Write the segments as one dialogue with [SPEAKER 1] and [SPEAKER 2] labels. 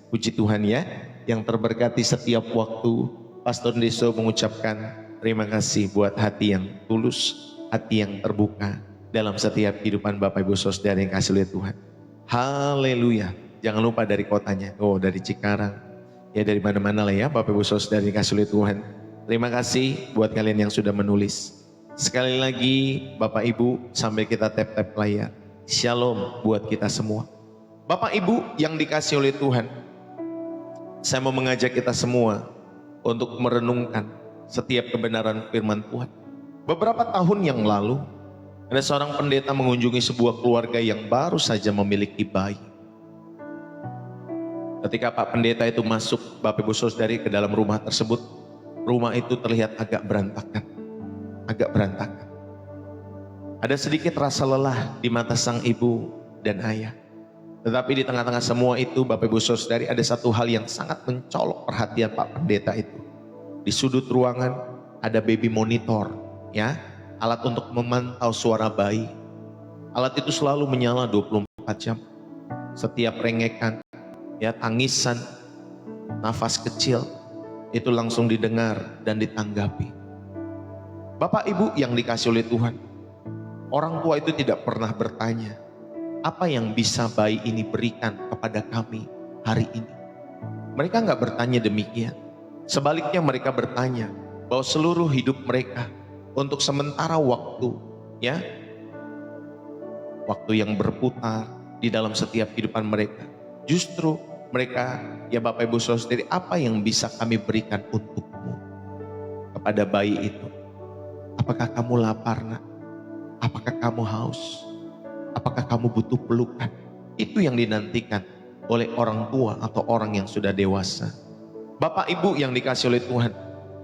[SPEAKER 1] Puji Tuhan ya, yang terberkati setiap waktu Pastor Deso mengucapkan terima kasih buat hati yang tulus, hati yang terbuka dalam setiap kehidupan Bapak Ibu Saudara yang kasih oleh Tuhan. Haleluya. Jangan lupa dari kotanya, dari Cikarang, ya dari mana-mana lah ya Bapak Ibu Saudara yang kasih oleh Tuhan. Terima kasih buat kalian yang sudah menulis. Sekali lagi Bapak Ibu, sambil kita tap-tap layar, Shalom buat kita semua. Bapak Ibu yang dikasih oleh Tuhan, saya mau mengajak kita semua untuk merenungkan setiap kebenaran firman Tuhan. Beberapa tahun yang lalu, ada seorang pendeta mengunjungi sebuah keluarga yang baru saja memiliki bayi. Ketika Pak Pendeta itu masuk, Bapak Ibu Saudari, ke dalam rumah tersebut, rumah itu terlihat agak berantakan. Ada sedikit rasa lelah di mata sang ibu dan ayah. Tetapi di tengah-tengah semua itu, Bapak Ibu Saudari, ada satu hal yang sangat mencolok perhatian Pak Pendeta itu. Di sudut ruangan ada baby monitor, ya, alat untuk memantau suara bayi. Alat itu selalu menyala 24 jam. Setiap rengekan, ya, tangisan, nafas kecil itu langsung didengar dan ditanggapi. Bapak Ibu yang dikasih oleh Tuhan, orang tua itu tidak pernah bertanya, apa yang bisa bayi ini berikan kepada kami hari ini? Mereka nggak bertanya demikian. Sebaliknya mereka bertanya bahwa seluruh hidup mereka untuk sementara waktu, ya, waktu yang berputar di dalam setiap kehidupan mereka, justru mereka, ya Bapak Ibu Saudari, apa yang bisa kami berikan untukmu kepada bayi itu? Apakah kamu lapar, nak? Apakah kamu haus? Apakah kamu butuh pelukan? Itu yang dinantikan oleh orang tua atau orang yang sudah dewasa. Bapak Ibu yang dikasih oleh Tuhan,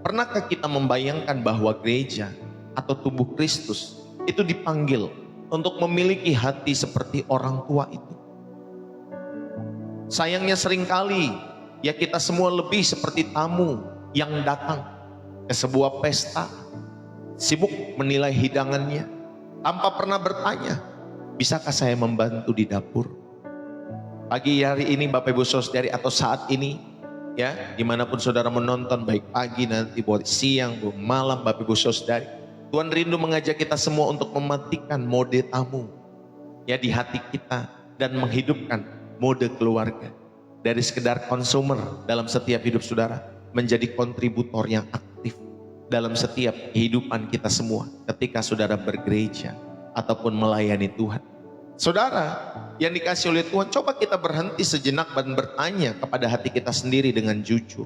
[SPEAKER 1] pernahkah kita membayangkan bahwa gereja atau tubuh Kristus itu dipanggil untuk memiliki hati seperti orang tua itu? Sayangnya seringkali ya kita semua lebih seperti tamu yang datang ke sebuah pesta, sibuk menilai hidangannya tanpa pernah bertanya, bisakah saya membantu di dapur? Pagi hari ini Bapak Ibu Saudari, atau saat ini, ya, dimanapun saudara menonton, baik pagi, nanti buat siang, buat malam, Bapak Ibu Saudari, Tuhan rindu mengajak kita semua untuk mematikan mode tamu, ya, di hati kita dan menghidupkan mode keluarga. Dari sekedar konsumer dalam setiap hidup saudara, menjadi kontributor yang aktif dalam setiap kehidupan kita semua ketika saudara bergereja ataupun melayani Tuhan. Saudara yang dikasih oleh Tuhan, coba kita berhenti sejenak dan bertanya kepada hati kita sendiri dengan jujur.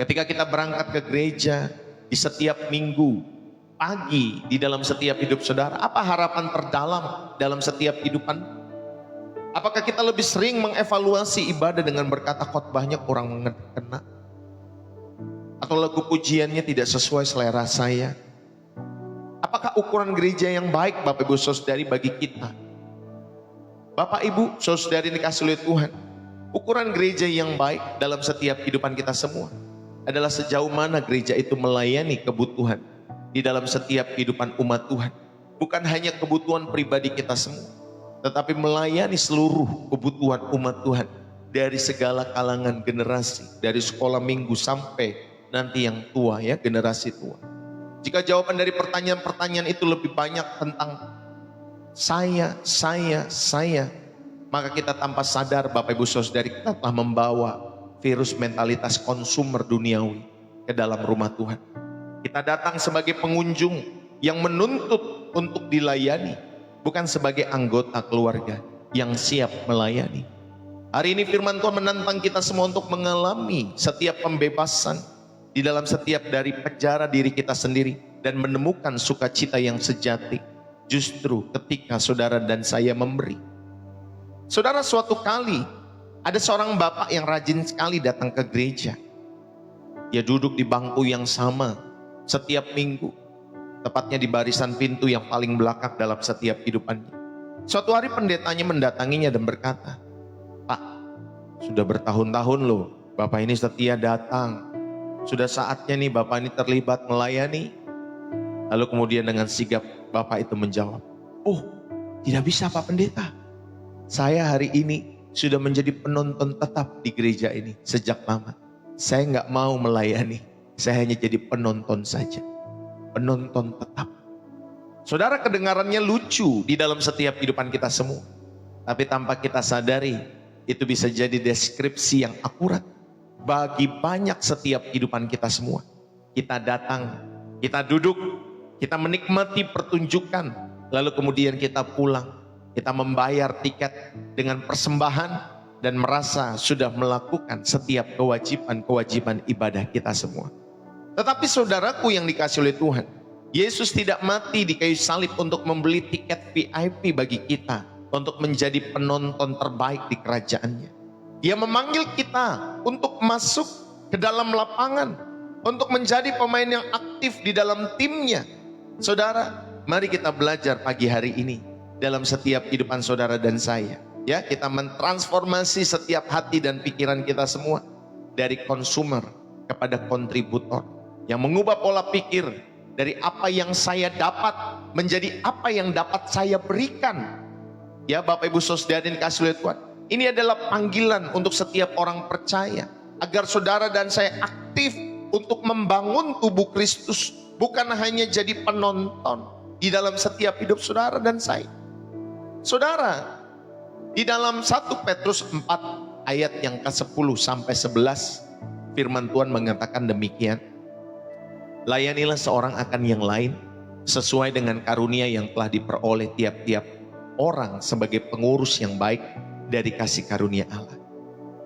[SPEAKER 1] Ketika kita berangkat ke gereja di setiap minggu pagi, di dalam setiap hidup saudara, apa harapan terdalam dalam setiap kehidupan? Apakah kita lebih sering mengevaluasi ibadah dengan berkata khotbahnya kurang mengena, atau lagu pujiannya tidak sesuai selera saya? Apakah ukuran gereja yang baik Bapak Ibu Saudari bagi kita? Bapak Ibu Saudari dikasih oleh Tuhan, ukuran gereja yang baik dalam setiap kehidupan kita semua adalah sejauh mana gereja itu melayani kebutuhan di dalam setiap kehidupan umat Tuhan. Bukan hanya kebutuhan pribadi kita semua, tetapi melayani seluruh kebutuhan umat Tuhan dari segala kalangan generasi, dari sekolah minggu sampai nanti yang tua, ya, generasi tua. Jika jawaban dari pertanyaan-pertanyaan itu lebih banyak tentang saya, maka kita tanpa sadar Bapak Ibu Saudari, kita telah membawa virus mentalitas konsumer duniawi ke dalam rumah Tuhan. Kita datang sebagai pengunjung yang menuntut untuk dilayani, bukan sebagai anggota keluarga yang siap melayani. Hari ini firman Tuhan menantang kita semua untuk mengalami setiap pembebasan di dalam setiap dari penjara diri kita sendiri dan menemukan sukacita yang sejati justru ketika saudara dan saya memberi. Saudara, suatu kali ada seorang bapak yang rajin sekali datang ke gereja. Dia duduk di bangku yang sama setiap minggu, tepatnya di barisan pintu yang paling belakang dalam setiap kehidupannya. Suatu hari pendetanya mendatanginya dan berkata, "Pak, sudah bertahun-tahun loh Bapak ini setia datang. Sudah saatnya nih Bapak ini terlibat melayani." Lalu kemudian dengan sigap Bapak itu menjawab, "Oh, tidak bisa Pak Pendeta. Saya hari ini sudah menjadi penonton tetap di gereja ini sejak lama. Saya nggak mau melayani, saya hanya jadi penonton saja. Penonton tetap. Saudara, kedengarannya lucu di dalam setiap kehidupan kita semua. Tapi tanpa kita sadari, itu bisa jadi deskripsi yang akurat bagi banyak setiap kehidupan kita semua. Kita datang, kita duduk, kita menikmati pertunjukan, lalu kemudian kita pulang. Kita membayar tiket dengan persembahan dan merasa sudah melakukan setiap kewajiban-kewajiban ibadah kita semua. Tetapi saudaraku yang dikasih oleh Tuhan, Yesus tidak mati di kayu salib untuk membeli tiket VIP bagi kita untuk menjadi penonton terbaik di kerajaannya. Dia memanggil kita untuk masuk ke dalam lapangan, untuk menjadi pemain yang aktif di dalam timnya. Saudara, mari kita belajar pagi hari ini dalam setiap kehidupan saudara dan saya. Ya, kita mentransformasi setiap hati dan pikiran kita semua dari konsumer kepada kontributor yang mengubah pola pikir dari apa yang saya dapat menjadi apa yang dapat saya berikan. Ya, Bapak Ibu Saudara yang dikasihi oleh Tuhan, ini adalah panggilan untuk setiap orang percaya agar saudara dan saya aktif untuk membangun tubuh Kristus, bukan hanya jadi penonton di dalam setiap hidup saudara dan saya. Saudara, di dalam 1 Petrus 4 ayat yang ke-10 sampai 11, firman Tuhan mengatakan demikian. Layanilah seorang akan yang lain sesuai dengan karunia yang telah diperoleh tiap-tiap orang sebagai pengurus yang baik dari kasih karunia Allah.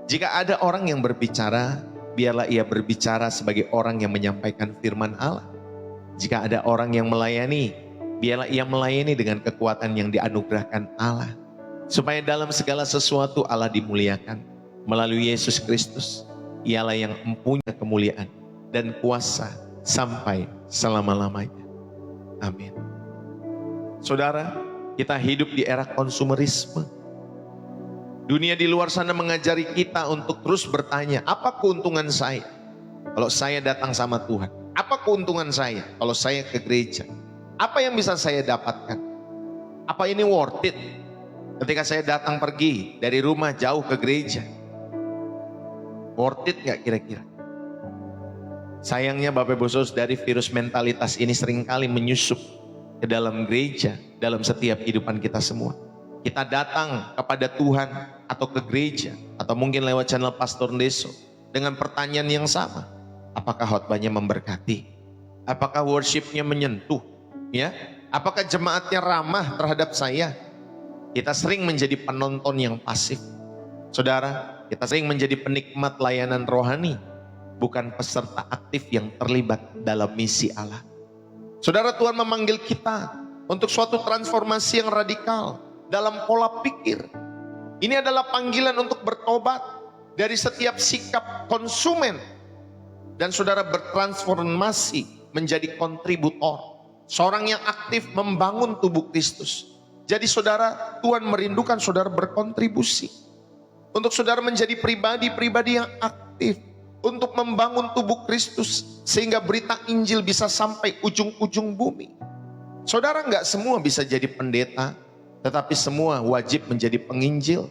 [SPEAKER 1] Jika ada orang yang berbicara, biarlah ia berbicara sebagai orang yang menyampaikan firman Allah. Jika ada orang yang melayani, biarlah ia melayani dengan kekuatan yang dianugerahkan Allah. Supaya dalam segala sesuatu Allah dimuliakan melalui Yesus Kristus. Ialah yang mempunyai kemuliaan dan kuasa sampai selama-lamanya. Amin. Saudara, kita hidup di era konsumerisme. Dunia di luar sana mengajari kita untuk terus bertanya, apa keuntungan saya kalau saya datang sama Tuhan? Apa keuntungan saya kalau saya ke gereja? Apa yang bisa saya dapatkan? Apa ini worth it? Ketika saya datang pergi dari rumah jauh ke gereja, worth it gak kira-kira? Sayangnya Bapak Ibu Saudara, dari virus mentalitas ini seringkali menyusup ke dalam gereja, dalam setiap kehidupan kita semua. Kita datang kepada Tuhan atau ke gereja, atau mungkin lewat channel Pastor Deso, dengan pertanyaan yang sama. Apakah khotbahnya memberkati? Apakah worshipnya menyentuh? Ya, apakah jemaatnya ramah terhadap saya? Kita sering menjadi penonton yang pasif. Saudara, kita sering menjadi penikmat layanan rohani, bukan peserta aktif yang terlibat dalam misi Allah. Saudara, Tuhan memanggil kita untuk suatu transformasi yang radikal dalam pola pikir. Ini adalah panggilan untuk bertobat dari setiap sikap konsumen. Dan saudara bertransformasi menjadi kontributor. Seorang yang aktif membangun tubuh Kristus. Jadi saudara, Tuhan merindukan saudara berkontribusi. Untuk saudara menjadi pribadi-pribadi yang aktif. Untuk membangun tubuh Kristus. Sehingga berita Injil bisa sampai ujung-ujung bumi. Saudara, enggak semua bisa jadi pendeta. Tetapi semua wajib menjadi penginjil.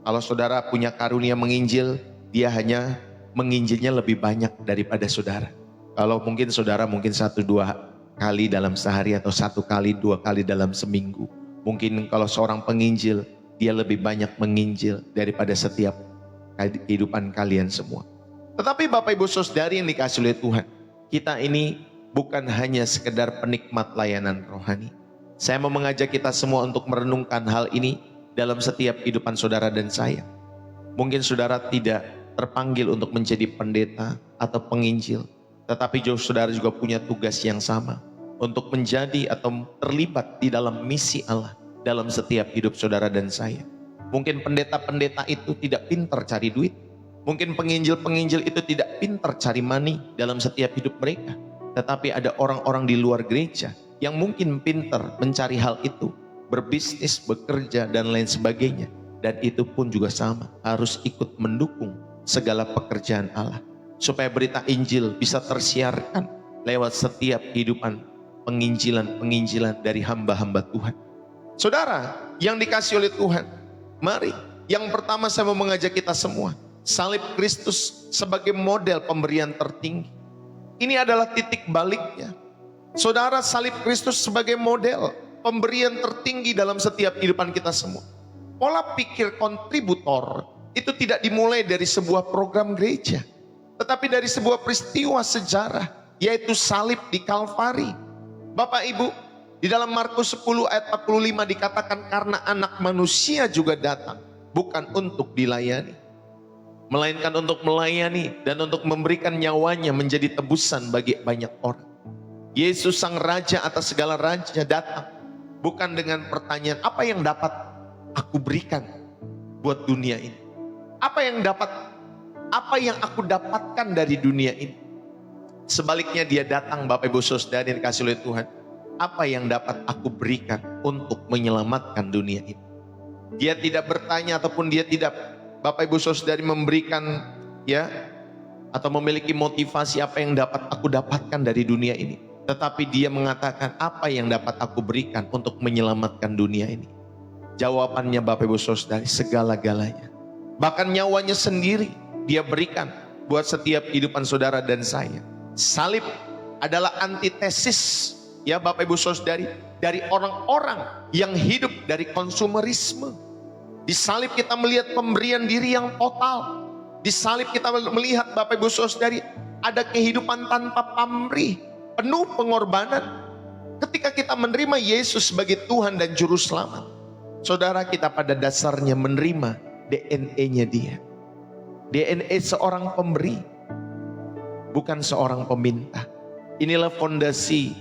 [SPEAKER 1] Kalau saudara punya karunia menginjil, dia hanya menginjilnya lebih banyak daripada saudara. Kalau mungkin saudara 1-2 kali dalam sehari atau 1 kali 2 kali dalam seminggu. Mungkin kalau seorang penginjil, dia lebih banyak menginjil daripada setiap kehidupan kalian semua. Tetapi Bapak Ibu Saudari yang dikasih oleh Tuhan, kita ini bukan hanya sekedar penikmat layanan rohani. Saya mau mengajak kita semua untuk merenungkan hal ini dalam setiap kehidupan saudara dan saya. Mungkin saudara tidak terpanggil untuk menjadi pendeta atau penginjil, tetapi saudara juga punya tugas yang sama untuk menjadi atau terlibat di dalam misi Allah dalam setiap hidup saudara dan saya. Mungkin pendeta-pendeta itu tidak pintar cari duit. Mungkin penginjil-penginjil itu tidak pintar cari money dalam setiap hidup mereka. Tetapi ada orang-orang di luar gereja yang mungkin pintar mencari hal itu, berbisnis, bekerja, dan lain sebagainya. Dan itu pun juga sama, harus ikut mendukung segala pekerjaan Allah. Supaya berita Injil bisa tersiarkan lewat setiap kehidupan penginjilan-penginjilan dari hamba-hamba Tuhan. Saudara yang dikasih oleh Tuhan, mari Yang pertama saya mau mengajak kita semua, salib Kristus sebagai model pemberian tertinggi. Ini adalah titik baliknya. Saudara, salib Kristus sebagai model pemberian tertinggi dalam setiap kehidupan kita semua. Pola pikir kontributor itu tidak dimulai dari sebuah program gereja, tetapi dari sebuah peristiwa sejarah, yaitu salib di Kalvari. Bapak Ibu, di dalam Markus 10 ayat 45 dikatakan, karena anak manusia juga datang bukan untuk dilayani, melainkan untuk melayani dan untuk memberikan nyawanya menjadi tebusan bagi banyak orang. Yesus sang raja atas segala raja datang bukan dengan pertanyaan, apa yang dapat aku berikan buat dunia ini? Apa yang aku dapatkan dari dunia ini? Sebaliknya dia datang, Bapak Ibu Saudara yang dikasihi oleh Tuhan, apa yang dapat aku berikan untuk menyelamatkan dunia ini? Dia tidak bertanya ataupun dia tidak, Bapak Ibu Saudari, memberikan atau memiliki motivasi apa yang dapat aku dapatkan dari dunia ini. Tetapi dia mengatakan, apa yang dapat aku berikan untuk menyelamatkan dunia ini? Jawabannya Bapak Ibu Saudari, segala-galanya. Bahkan nyawanya sendiri dia berikan buat setiap kehidupan saudara dan saya. Salib adalah antitesis Bapak Ibu Saudari, dari orang-orang yang hidup dari konsumerisme. Di salib kita melihat pemberian diri yang total. Di salib kita melihat, Bapak Ibu Saudari, ada kehidupan tanpa pamrih, penuh pengorbanan. Ketika kita menerima Yesus sebagai Tuhan dan Juru Selamat, saudara, kita pada dasarnya menerima DNA-nya dia. DNA seorang pemberi, bukan seorang peminta. Inilah fondasi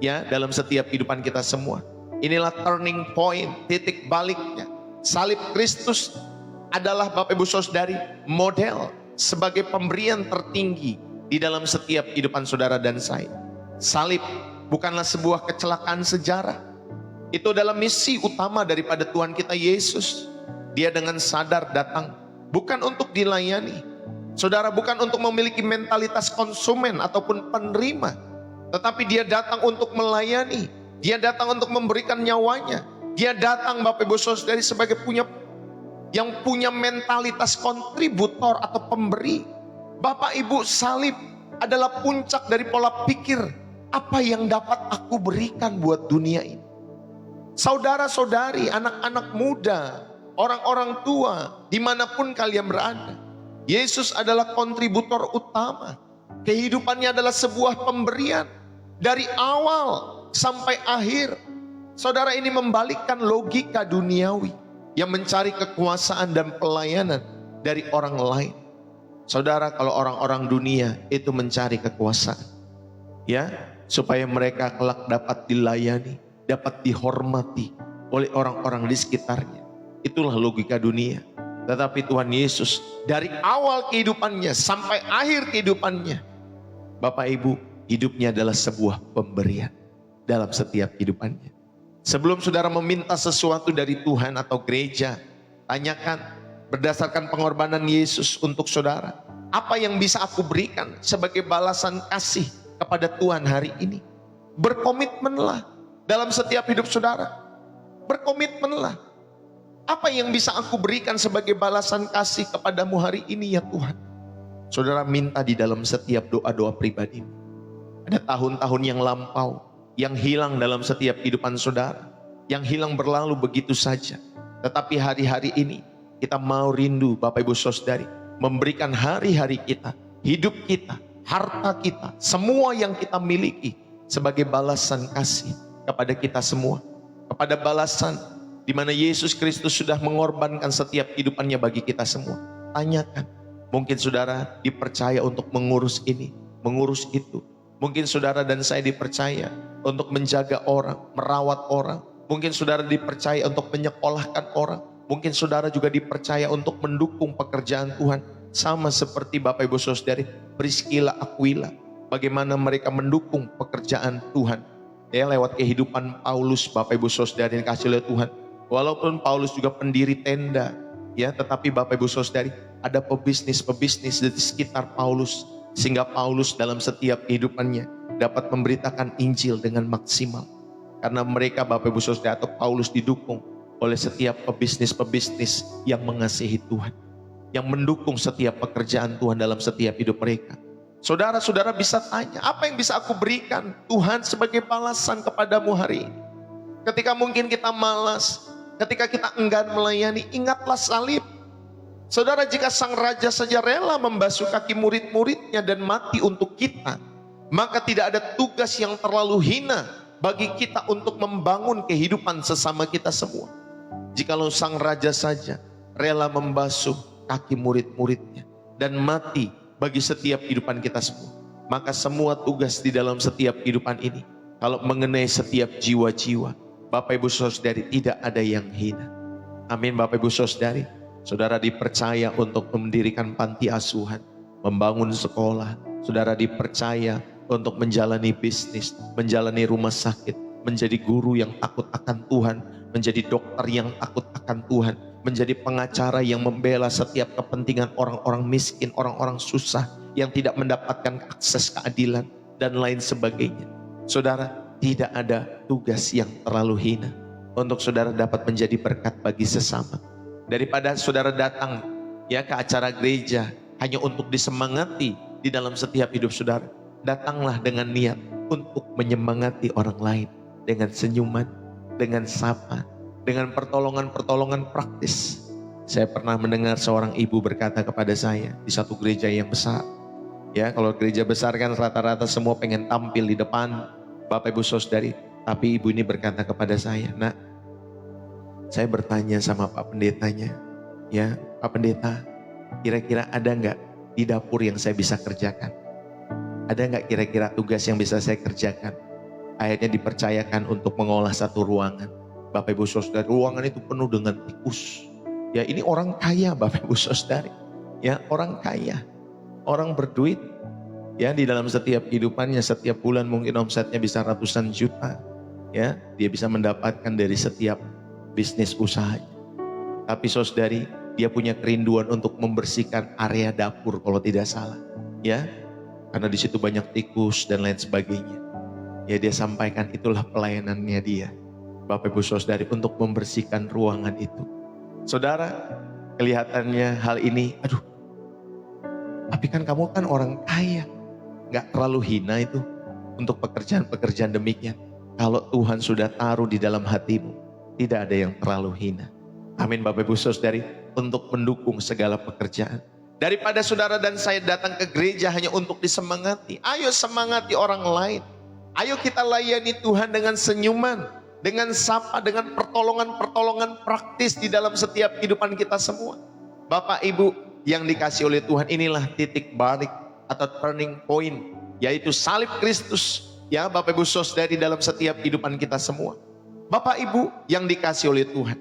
[SPEAKER 1] dalam setiap kehidupan kita semua. Inilah turning point, titik baliknya. Salib Kristus adalah, Bapak Ibu Saudari, model sebagai pemberian tertinggi di dalam setiap kehidupan saudara dan saya. Salib bukanlah sebuah kecelakaan sejarah. Itu adalah misi utama daripada Tuhan kita Yesus. Dia dengan sadar datang bukan untuk dilayani, saudara, bukan untuk memiliki mentalitas konsumen ataupun penerima, tetapi dia datang untuk melayani. Dia datang untuk memberikan nyawanya. Dia datang, Bapak Ibu Saudari, sebagai yang punya mentalitas kontributor atau pemberi. Bapak Ibu, salib adalah puncak dari pola pikir, apa yang dapat aku berikan buat dunia ini? Saudara-saudari, anak-anak muda, orang-orang tua, dimanapun kalian berada, Yesus adalah kontributor utama. Kehidupannya adalah sebuah pemberian dari awal sampai akhir. Saudara, ini membalikkan logika duniawi yang mencari kekuasaan dan pelayanan dari orang lain. Saudara, kalau orang-orang dunia itu mencari kekuasaan, supaya mereka kelak dapat dilayani, dapat dihormati oleh orang-orang di sekitarnya. Itulah logika dunia. Tetapi Tuhan Yesus dari awal kehidupannya sampai akhir kehidupannya, Bapak Ibu, hidupnya adalah sebuah pemberian dalam setiap kehidupannya. Sebelum saudara meminta sesuatu dari Tuhan atau gereja, tanyakan berdasarkan pengorbanan Yesus untuk saudara, apa yang bisa aku berikan sebagai balasan kasih kepada Tuhan hari ini? Berkomitmenlah dalam setiap hidup saudara. Berkomitmenlah. Apa yang bisa aku berikan sebagai balasan kasih kepadamu hari ini ya Tuhan? Saudara, minta di dalam setiap doa-doa pribadi. Ada tahun-tahun yang lampau yang hilang dalam setiap kehidupan saudara, yang hilang berlalu begitu saja. Tetapi hari-hari ini kita mau rindu, Bapak Ibu Saudari, memberikan hari-hari kita, hidup kita, harta kita, semua yang kita miliki sebagai balasan kasih kepada kita semua, kepada balasan di mana Yesus Kristus sudah mengorbankan setiap kehidupannya bagi kita semua. Tanyakan, mungkin saudara dipercaya untuk mengurus ini, mengurus itu. Mungkin saudara dan saya dipercaya untuk menjaga orang, merawat orang. Mungkin saudara dipercaya untuk menyekolahkan orang. Mungkin saudara juga dipercaya untuk mendukung pekerjaan Tuhan. Sama seperti Bapak Ibu Saudari Priscilla Aquila, bagaimana mereka mendukung pekerjaan Tuhan lewat kehidupan Paulus. Bapak Ibu Saudari yang kasih oleh Tuhan, walaupun Paulus juga pendiri tenda, tetapi Bapak Ibu Saudari ada pebisnis di sekitar Paulus, sehingga Paulus dalam setiap kehidupannya dapat memberitakan Injil dengan maksimal. Karena mereka, Bapak Ibu Saudara, atau Paulus didukung oleh setiap pebisnis-pebisnis yang mengasihi Tuhan, yang mendukung setiap pekerjaan Tuhan dalam setiap hidup mereka. Saudara-saudara bisa tanya, apa yang bisa aku berikan Tuhan sebagai balasan kepadamu hari ini? Ketika mungkin kita malas, ketika kita enggan melayani, ingatlah salib. Saudara, jika sang raja saja rela membasuh kaki murid-muridnya dan mati untuk kita, maka tidak ada tugas yang terlalu hina bagi kita untuk membangun kehidupan sesama kita semua. Jikalau sang raja saja rela membasuh kaki murid-muridnya dan mati bagi setiap kehidupan kita semua, maka semua tugas di dalam setiap kehidupan ini, kalau mengenai setiap jiwa-jiwa, Bapak Ibu Saudari, tidak ada yang hina. Amin. Bapak Ibu Saudari, saudara dipercaya untuk mendirikan panti asuhan, membangun sekolah. Saudara dipercaya untuk menjalani bisnis, menjalani rumah sakit, menjadi guru yang takut akan Tuhan, menjadi dokter yang takut akan Tuhan, menjadi pengacara yang membela setiap kepentingan orang-orang miskin, orang-orang susah yang tidak mendapatkan akses keadilan dan lain sebagainya. Saudara, tidak ada tugas yang terlalu hina untuk saudara dapat menjadi berkat bagi sesama. Daripada saudara datang ke acara gereja hanya untuk disemangati di dalam setiap hidup saudara, datanglah dengan niat untuk menyemangati orang lain dengan senyuman, dengan sapa, dengan pertolongan-pertolongan praktis. Saya pernah mendengar seorang ibu berkata kepada saya di satu gereja yang besar. Kalau gereja besar kan rata-rata semua pengen tampil di depan, Bapak Ibu Saudari. Tapi ibu ini berkata kepada saya, "Nak, saya bertanya sama Pak Pendetanya, Pak Pendeta, kira-kira ada nggak di dapur yang saya bisa kerjakan? Ada nggak kira-kira tugas yang bisa saya kerjakan?" Akhirnya dipercayakan untuk mengolah satu ruangan. Bapak Ibu Saudari, ruangan itu penuh dengan tikus. Ini orang kaya Bapak Ibu Saudari. Orang kaya, orang berduit. Di dalam setiap kehidupannya, setiap bulan mungkin omsetnya bisa ratusan juta. Dia bisa mendapatkan dari setiap bisnis usahanya. Tapi saudari, dia punya kerinduan untuk membersihkan area dapur kalau tidak salah. Karena di situ banyak tikus dan lain sebagainya. Dia sampaikan itulah pelayanannya dia, Bapak Ibu Saudari, untuk membersihkan ruangan itu. Saudara, kelihatannya hal ini, tapi kan kamu kan orang kaya. Gak terlalu hina itu untuk pekerjaan-pekerjaan demikian. Kalau Tuhan sudah taruh di dalam hatimu, tidak ada yang terlalu hina. Amin Bapak Ibu Saudari, untuk mendukung segala pekerjaan. Daripada saudara dan saya datang ke gereja hanya untuk disemangati, ayo semangati orang lain. Ayo kita layani Tuhan dengan senyuman, dengan sapa, dengan pertolongan-pertolongan praktis di dalam setiap kehidupan kita semua. Bapak Ibu yang dikasih oleh Tuhan, inilah titik balik atau turning point, yaitu salib Kristus. Bapak Ibu Saudari, dalam setiap kehidupan kita semua. Bapak Ibu yang dikasih oleh Tuhan,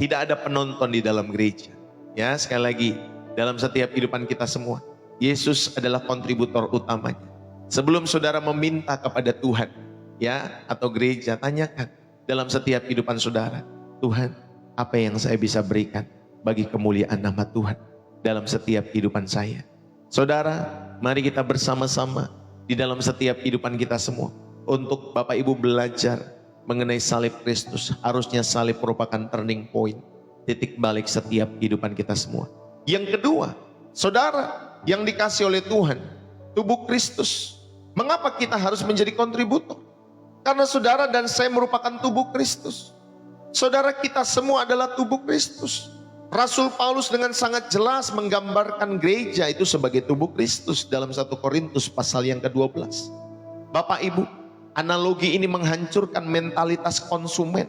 [SPEAKER 1] tidak ada penonton di dalam gereja. Sekali lagi, dalam setiap kehidupan kita semua, Yesus adalah kontributor utamanya. Sebelum saudara meminta kepada Tuhan, atau gereja, tanyakan dalam setiap kehidupan saudara, Tuhan, apa yang saya bisa berikan bagi kemuliaan nama Tuhan dalam setiap kehidupan saya. Saudara, mari kita bersama-sama di dalam setiap kehidupan kita semua untuk Bapak Ibu belajar mengenai salib Kristus. Harusnya salib merupakan turning point, titik balik setiap kehidupan kita semua. Yang kedua, saudara yang dikasih oleh Tuhan, tubuh Kristus. Mengapa kita harus menjadi kontributor? Karena saudara dan saya merupakan tubuh Kristus. Saudara, kita semua adalah tubuh Kristus. Rasul Paulus dengan sangat jelas menggambarkan gereja itu sebagai tubuh Kristus dalam 1 Korintus pasal yang ke-12. Bapak Ibu, analogi ini menghancurkan mentalitas konsumen.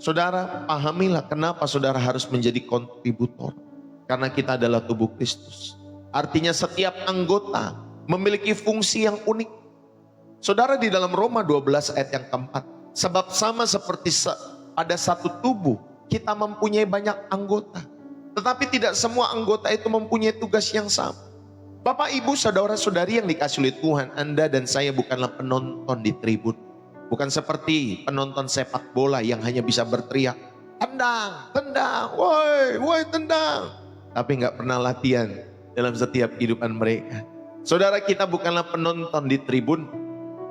[SPEAKER 1] Saudara, pahamilah kenapa saudara harus menjadi kontributor. Karena kita adalah tubuh Kristus. Artinya setiap anggota memiliki fungsi yang unik. Saudara, di dalam Roma 12 ayat yang keempat, sebab sama seperti pada satu tubuh, kita mempunyai banyak anggota, tetapi tidak semua anggota itu mempunyai tugas yang sama. Bapak Ibu saudara-saudari yang dikasih oleh Tuhan, Anda dan saya bukanlah penonton di tribun. Bukan seperti penonton sepak bola yang hanya bisa berteriak, tendang, tendang, woi, tendang. Tapi gak pernah latihan dalam setiap kehidupan mereka. Saudara, kita bukanlah penonton di tribun.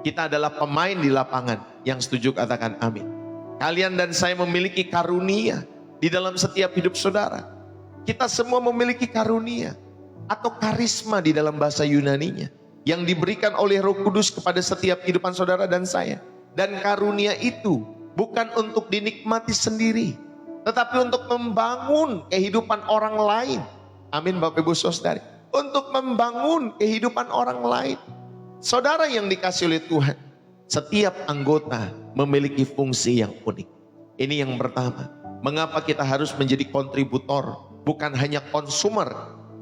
[SPEAKER 1] Kita adalah pemain di lapangan. Yang setuju katakan amin. Kalian dan saya memiliki karunia di dalam setiap hidup saudara. Kita semua memiliki karunia atau karisma di dalam bahasa Yunaninya yang diberikan oleh Roh Kudus kepada setiap kehidupan saudara dan saya. Dan karunia itu bukan untuk dinikmati sendiri, tetapi untuk membangun kehidupan orang lain. Amin Bapak Ibu Saudara. Untuk membangun kehidupan orang lain. Saudara yang dikasih oleh Tuhan, setiap anggota memiliki fungsi yang unik. Ini yang pertama. Mengapa kita harus menjadi kontributor, bukan hanya konsumer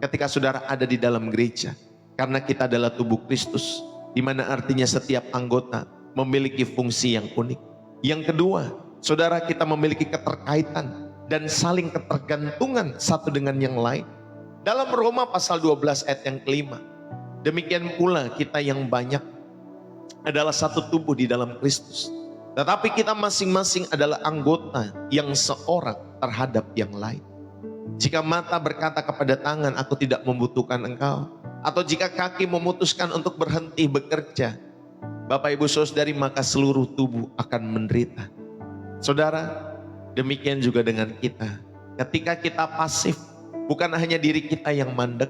[SPEAKER 1] ketika saudara ada di dalam gereja? Karena kita adalah tubuh Kristus, di mana artinya setiap anggota memiliki fungsi yang unik. Yang kedua, saudara, kita memiliki keterkaitan dan saling ketergantungan satu dengan yang lain. Dalam Roma pasal 12 ayat yang kelima, demikian pula kita yang banyak adalah satu tubuh di dalam Kristus. Tetapi kita masing-masing adalah anggota yang seorang terhadap yang lain. Jika mata berkata kepada tangan, aku tidak membutuhkan engkau. Atau jika kaki memutuskan untuk berhenti bekerja, Bapak Ibu Saudari, maka seluruh tubuh akan menderita. Saudara, demikian juga dengan kita. Ketika kita pasif, bukan hanya diri kita yang mandek,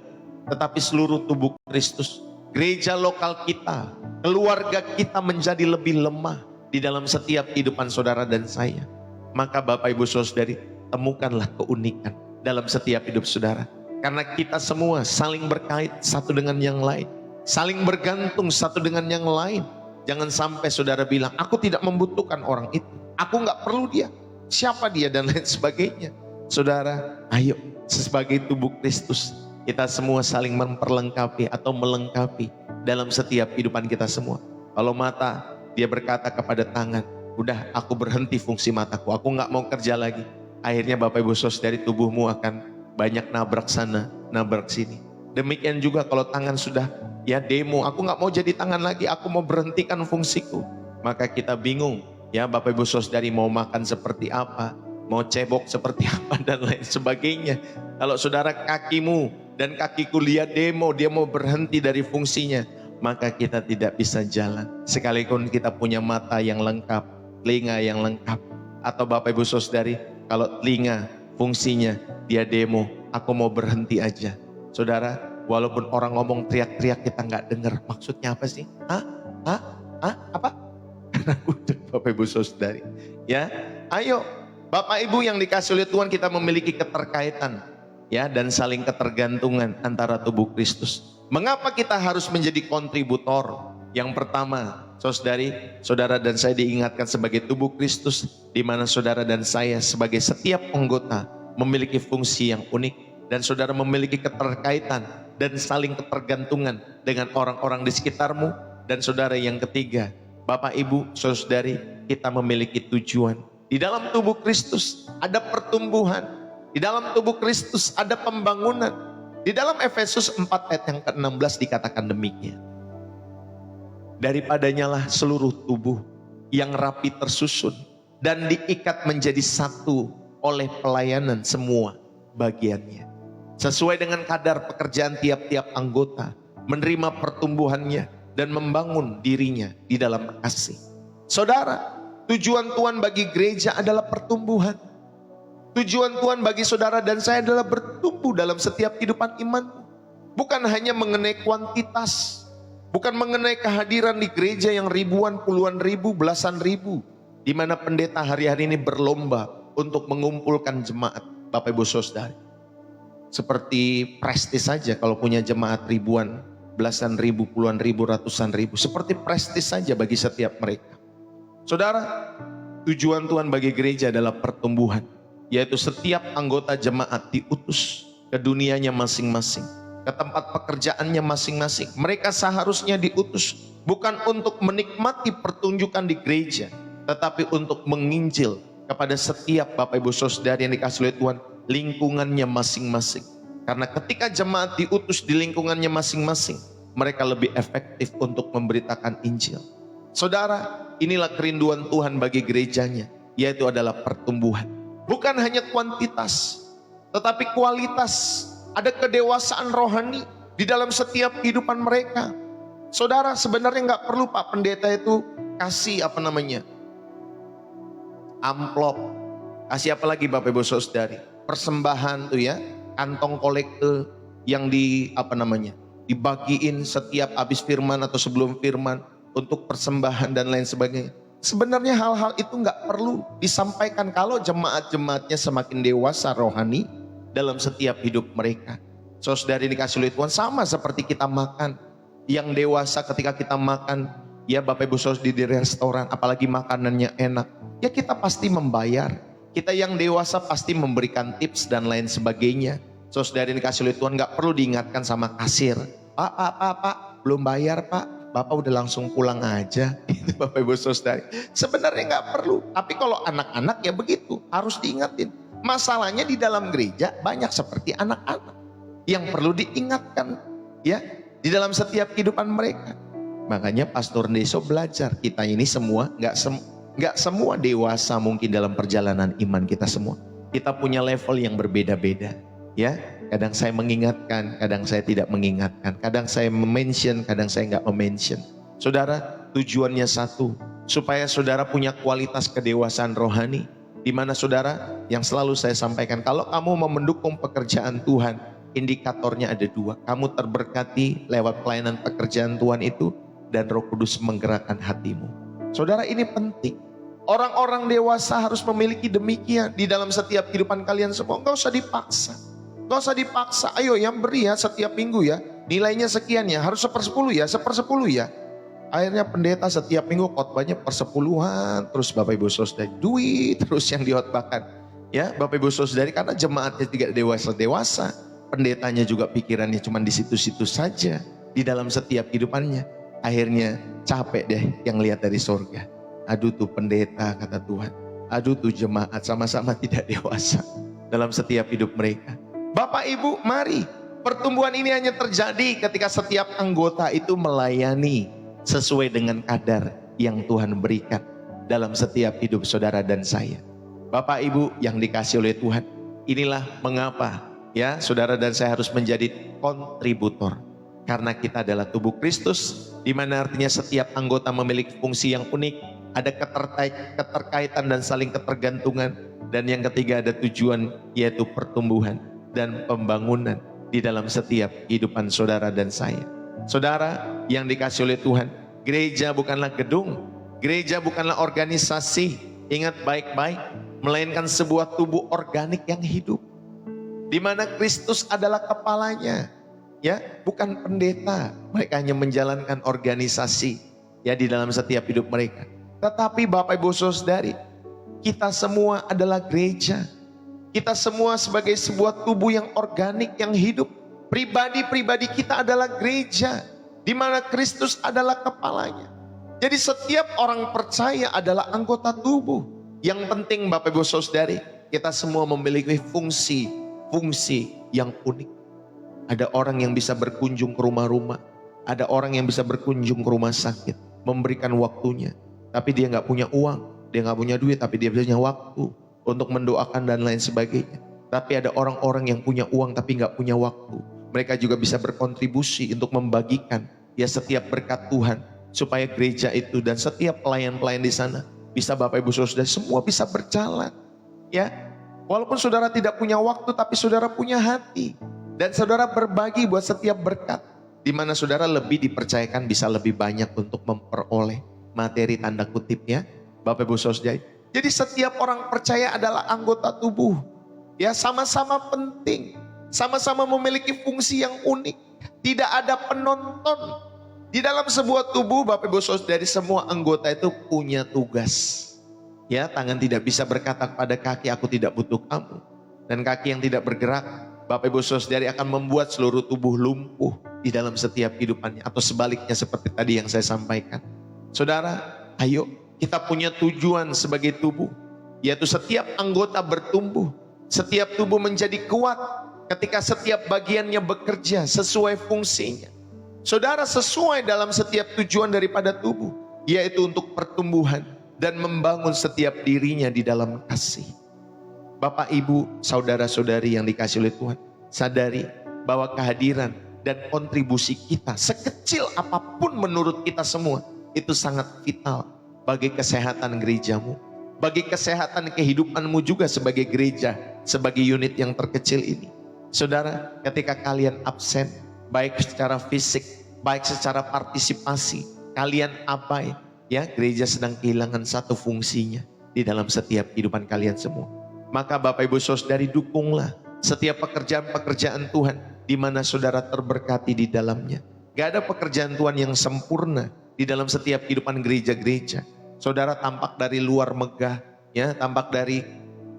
[SPEAKER 1] tetapi seluruh tubuh Kristus, gereja lokal kita, keluarga kita menjadi lebih lemah di dalam setiap kehidupan saudara dan saya. Maka Bapak Ibu Saudari, temukanlah keunikan dalam setiap hidup saudara. Karena kita semua saling berkait satu dengan yang lain, saling bergantung satu dengan yang lain. Jangan sampai saudara bilang, aku tidak membutuhkan orang itu, aku gak perlu dia, siapa dia, dan lain sebagainya. Saudara, ayo sebagai tubuh Kristus, kita semua saling memperlengkapi atau melengkapi dalam setiap kehidupan kita semua. Kalau mata, dia berkata kepada tangan, udah aku berhenti fungsi mataku, aku gak mau kerja lagi. Akhirnya Bapak Ibu Saudari, tubuhmu akan banyak nabrak sana, nabrak sini. Demikian juga kalau tangan sudah ya demo, aku gak mau jadi tangan lagi, aku mau berhentikan fungsiku. Maka kita bingung ya Bapak Ibu Saudari, mau makan seperti apa, mau cebok seperti apa, dan lain sebagainya. Kalau saudara kakimu dan kakiku lihat demo, dia mau berhenti dari fungsinya, maka kita tidak bisa jalan. Sekalipun kita punya mata yang lengkap, telinga yang lengkap. Atau Bapak Ibu Saudari, kalau telinga fungsinya dia demo, aku mau berhenti aja. Saudara, walaupun orang ngomong teriak-teriak kita nggak dengar, maksudnya apa sih? Apa? Karena udah Bapak Ibu Saudari. Ya, ayo Bapak Ibu yang dikasih oleh Tuhan, kita memiliki keterkaitan ya dan saling ketergantungan antara tubuh Kristus. Mengapa kita harus menjadi kontributor? Yang pertama, Saudari, saudara dan saya diingatkan sebagai tubuh Kristus, di mana saudara dan saya sebagai setiap anggota memiliki fungsi yang unik, dan saudara memiliki keterkaitan dan saling ketergantungan dengan orang-orang di sekitarmu. Dan saudara yang ketiga, Bapak Ibu Saudari, kita memiliki tujuan. Di dalam tubuh Kristus ada pertumbuhan, di dalam tubuh Kristus ada pembangunan. Di dalam Efesus 4 ayat yang ke-16 dikatakan demikian, daripadanya lah seluruh tubuh yang rapi tersusun dan diikat menjadi satu oleh pelayanan semua bagiannya, sesuai dengan kadar pekerjaan tiap-tiap anggota, menerima pertumbuhannya dan membangun dirinya di dalam kasih. Saudara, tujuan Tuhan bagi gereja adalah pertumbuhan. Tujuan Tuhan bagi saudara dan saya adalah bertumbuh dalam setiap kehidupan iman. Bukan hanya mengenai kuantitas, bukan mengenai kehadiran di gereja yang ribuan, puluhan ribu, belasan ribu, di mana pendeta hari-hari ini berlomba untuk mengumpulkan jemaat. Bapak Ibu Saudari, seperti prestis saja kalau punya jemaat ribuan, belasan ribu, puluhan ribu, ratusan ribu, seperti prestis saja bagi setiap mereka. Saudara, tujuan Tuhan bagi gereja adalah pertumbuhan, yaitu setiap anggota jemaat diutus ke dunianya masing-masing, ke tempat pekerjaannya masing-masing. Mereka seharusnya diutus bukan untuk menikmati pertunjukan di gereja, tetapi untuk menginjil kepada setiap Bapak Ibu Saudari yang dikasih oleh Tuhan, lingkungannya masing-masing. Karena ketika jemaat diutus di lingkungannya masing-masing, mereka lebih efektif untuk memberitakan Injil. Saudara, inilah kerinduan Tuhan bagi gerejanya, yaitu adalah pertumbuhan. Bukan hanya kuantitas, tetapi kualitas. Ada kedewasaan rohani di dalam setiap kehidupan mereka. Saudara, sebenarnya nggak perlu Pak Pendeta itu kasih amplop, kasih apa lagi Bapak Ibu Saudari? Persembahan tuh ya, kantong kolekte yang dibagiin setiap habis firman atau sebelum firman untuk persembahan dan lain sebagainya. Sebenarnya hal-hal itu nggak perlu disampaikan kalau jemaat-jemaatnya semakin dewasa rohani dalam setiap hidup mereka. Saudari dikasih oleh Tuhan, sama seperti kita makan. Yang dewasa ketika kita makan, ya Bapak Ibu Saudari di restoran, apalagi makanannya enak, ya kita pasti membayar. Kita yang dewasa pasti memberikan tips dan lain sebagainya. Saudari dikasih oleh Tuhan, nggak perlu diingatkan sama kasir. Pak, belum bayar Pak. Bapak udah langsung pulang aja. Bapak Ibu Saudari, sebenarnya nggak perlu. Tapi kalau anak-anak ya begitu, harus diingatin. Masalahnya di dalam gereja banyak seperti anak-anak yang perlu diingatkan ya di dalam setiap kehidupan mereka. Makanya Pastor Deso belajar, kita ini semua nggak semua dewasa mungkin dalam perjalanan iman kita semua. Kita punya level yang berbeda-beda ya. Kadang saya mengingatkan, kadang saya tidak mengingatkan, kadang saya mention, kadang saya nggak mention. Saudara, tujuannya satu, supaya saudara punya kualitas kedewasaan rohani, di mana saudara yang selalu saya sampaikan, kalau kamu mau mendukung pekerjaan Tuhan, indikatornya ada dua. Kamu terberkati lewat pelayanan pekerjaan Tuhan itu, dan Roh Kudus menggerakkan hatimu. Saudara, ini penting. Orang-orang dewasa harus memiliki demikian di dalam setiap kehidupan kalian semua. Enggak usah dipaksa. Gak usah dipaksa, ayo yang beri ya setiap minggu ya. Nilainya sekian ya, harus 1/10 ya, 1/10 ya. Akhirnya pendeta setiap minggu khotbahnya persepuluhan. Terus Bapak Ibu Saudari, duit terus yang dikhotbahkan. Ya Bapak Ibu Saudari, karena jemaatnya tidak dewasa-dewasa. Pendetanya juga pikirannya cuma di situ-situ saja. Di dalam setiap kehidupannya. Akhirnya capek deh yang lihat dari surga. Aduh tuh pendeta kata Tuhan. Aduh tuh jemaat sama-sama tidak dewasa dalam setiap hidup mereka. Bapak Ibu, mari pertumbuhan ini hanya terjadi ketika setiap anggota itu melayani sesuai dengan kadar yang Tuhan berikan dalam setiap hidup saudara dan saya. Bapak Ibu yang dikasih oleh Tuhan, inilah mengapa ya saudara dan saya harus menjadi kontributor. Karena kita adalah tubuh Kristus, di mana artinya setiap anggota memiliki fungsi yang unik, ada keterkaitan dan saling ketergantungan, dan yang ketiga ada tujuan yaitu pertumbuhan dan pembangunan di dalam setiap kehidupan saudara dan saya. Saudara yang dikasih oleh Tuhan, gereja bukanlah gedung, gereja bukanlah organisasi, ingat baik-baik, melainkan sebuah tubuh organik yang hidup, di mana Kristus adalah kepalanya, ya, bukan pendeta. Mereka hanya menjalankan organisasi, ya, di dalam setiap hidup mereka. Tetapi Bapak Ibu Saudari, kita semua adalah gereja. Kita semua sebagai sebuah tubuh yang organik, yang hidup. Pribadi-pribadi kita adalah gereja, di mana Kristus adalah kepalanya. Jadi setiap orang percaya adalah anggota tubuh. Yang penting Bapak Ibu Saudari, kita semua memiliki fungsi yang unik. Ada orang yang bisa berkunjung ke rumah-rumah. Ada orang yang bisa berkunjung ke rumah sakit, memberikan waktunya. Tapi dia nggak punya uang, dia nggak punya duit, tapi dia punya waktu untuk mendoakan dan lain sebagainya. Tapi ada orang-orang yang punya uang tapi nggak punya waktu. Mereka juga bisa berkontribusi untuk membagikan ya setiap berkat Tuhan, supaya gereja itu dan setiap pelayan-pelayan di sana bisa Bapak Ibu Saudara semua bisa berjalan. Ya, walaupun saudara tidak punya waktu, tapi saudara punya hati dan saudara berbagi buat setiap berkat, di mana saudara lebih dipercayakan bisa lebih banyak untuk memperoleh materi tanda kutip ya, Bapak Ibu Saudara. Jadi setiap orang percaya adalah anggota tubuh. Ya, sama-sama penting. Sama-sama memiliki fungsi yang unik. Tidak ada penonton. Di dalam sebuah tubuh Bapak Ibu Saudari, semua anggota itu punya tugas. Ya, tangan tidak bisa berkata kepada kaki, aku tidak butuh kamu. Dan kaki yang tidak bergerak, Bapak Ibu Saudari, akan membuat seluruh tubuh lumpuh di dalam setiap kehidupannya. Atau sebaliknya seperti tadi yang saya sampaikan. Saudara, ayo. Kita punya tujuan sebagai tubuh, yaitu setiap anggota bertumbuh, setiap tubuh menjadi kuat ketika setiap bagiannya bekerja sesuai fungsinya. Saudara, sesuai dalam setiap tujuan daripada tubuh, yaitu untuk pertumbuhan dan membangun setiap dirinya di dalam kasih. Bapak, Ibu, saudara-saudari yang dikasih oleh Tuhan, sadari bahwa kehadiran dan kontribusi kita sekecil apapun menurut kita semua itu sangat vital bagi kesehatan gerejamu, bagi kesehatan kehidupanmu juga sebagai gereja, sebagai unit yang terkecil ini. Saudara, ketika kalian absen, baik secara fisik, baik secara partisipasi, kalian abai, ya, gereja sedang kehilangan satu fungsinya di dalam setiap kehidupan kalian semua. Maka Bapak Ibu Saudari, dukunglah setiap pekerjaan-pekerjaan Tuhan di mana saudara terberkati di dalamnya. Gak ada pekerjaan Tuhan yang sempurna di dalam setiap kehidupan gereja-gereja. Saudara tampak dari luar megah, ya, tampak dari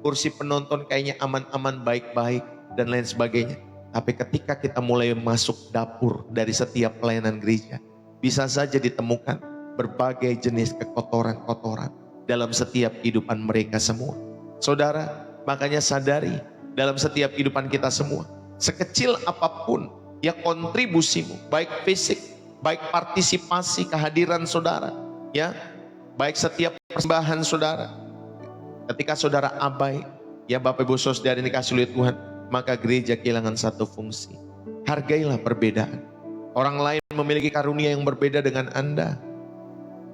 [SPEAKER 1] kursi penonton kayaknya aman-aman, baik-baik dan lain sebagainya. Tapi ketika kita mulai masuk dapur dari setiap pelayanan gereja, bisa saja ditemukan berbagai jenis kekotoran-kotoran dalam setiap kehidupan mereka semua. Saudara, makanya sadari dalam setiap kehidupan kita semua, sekecil apapun ya kontribusimu, baik fisik, baik partisipasi kehadiran saudara, ya, baik setiap persembahan saudara, ketika saudara abai, ya Bapak Ibu Saudara ini dikasih oleh Tuhan, maka gereja kehilangan satu fungsi. Hargailah perbedaan. Orang lain memiliki karunia yang berbeda dengan Anda.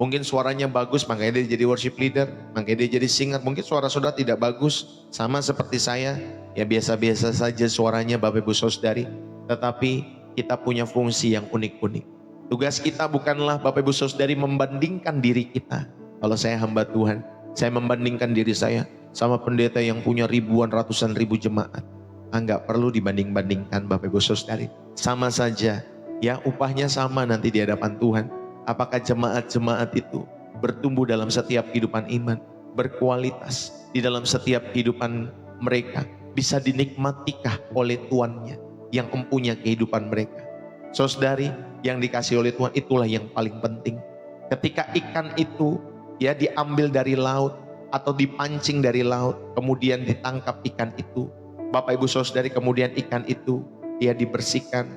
[SPEAKER 1] Mungkin suaranya bagus, makanya dia jadi worship leader, makanya dia jadi singer. Mungkin suara saudara tidak bagus, sama seperti saya, ya biasa-biasa saja suaranya Bapak Ibu Saudari. Tetapi kita punya fungsi yang unik-unik. Tugas kita bukanlah Bapak Ibu Saudari membandingkan diri kita. Kalau saya hamba Tuhan, saya membandingkan diri saya sama pendeta yang punya ribuan, ratusan ribu jemaat. Enggak perlu dibanding-bandingkan Bapak Ibu Saudari. Sama saja, ya upahnya sama nanti di hadapan Tuhan. Apakah jemaat-jemaat itu bertumbuh dalam setiap kehidupan iman, berkualitas di dalam setiap kehidupan mereka, bisa dinikmatikah oleh tuannya yang mempunyai kehidupan mereka. Saudari yang dikasih oleh Tuhan, itulah yang paling penting. Ketika ikan itu ya diambil dari laut atau dipancing dari laut, kemudian ditangkap ikan itu, Bapak Ibu Saudari, kemudian ikan itu dia dibersihkan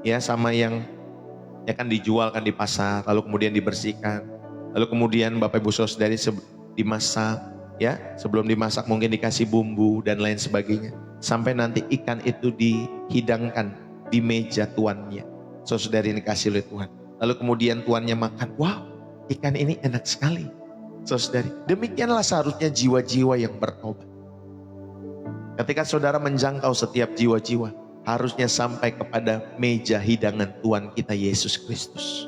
[SPEAKER 1] ya sama yang ya kan dijual kan di pasar, lalu kemudian dibersihkan, lalu kemudian Bapak Ibu Saudari dimasak, ya sebelum dimasak mungkin dikasih bumbu dan lain sebagainya, sampai nanti ikan itu dihidangkan di meja tuannya. Saudari ini dikasih oleh Tuhan, lalu kemudian tuannya makan, wow ikan ini enak sekali. Saudari, demikianlah seharusnya jiwa-jiwa yang bertobat. Ketika saudara menjangkau setiap jiwa-jiwa, harusnya sampai kepada meja hidangan Tuhan kita Yesus Kristus.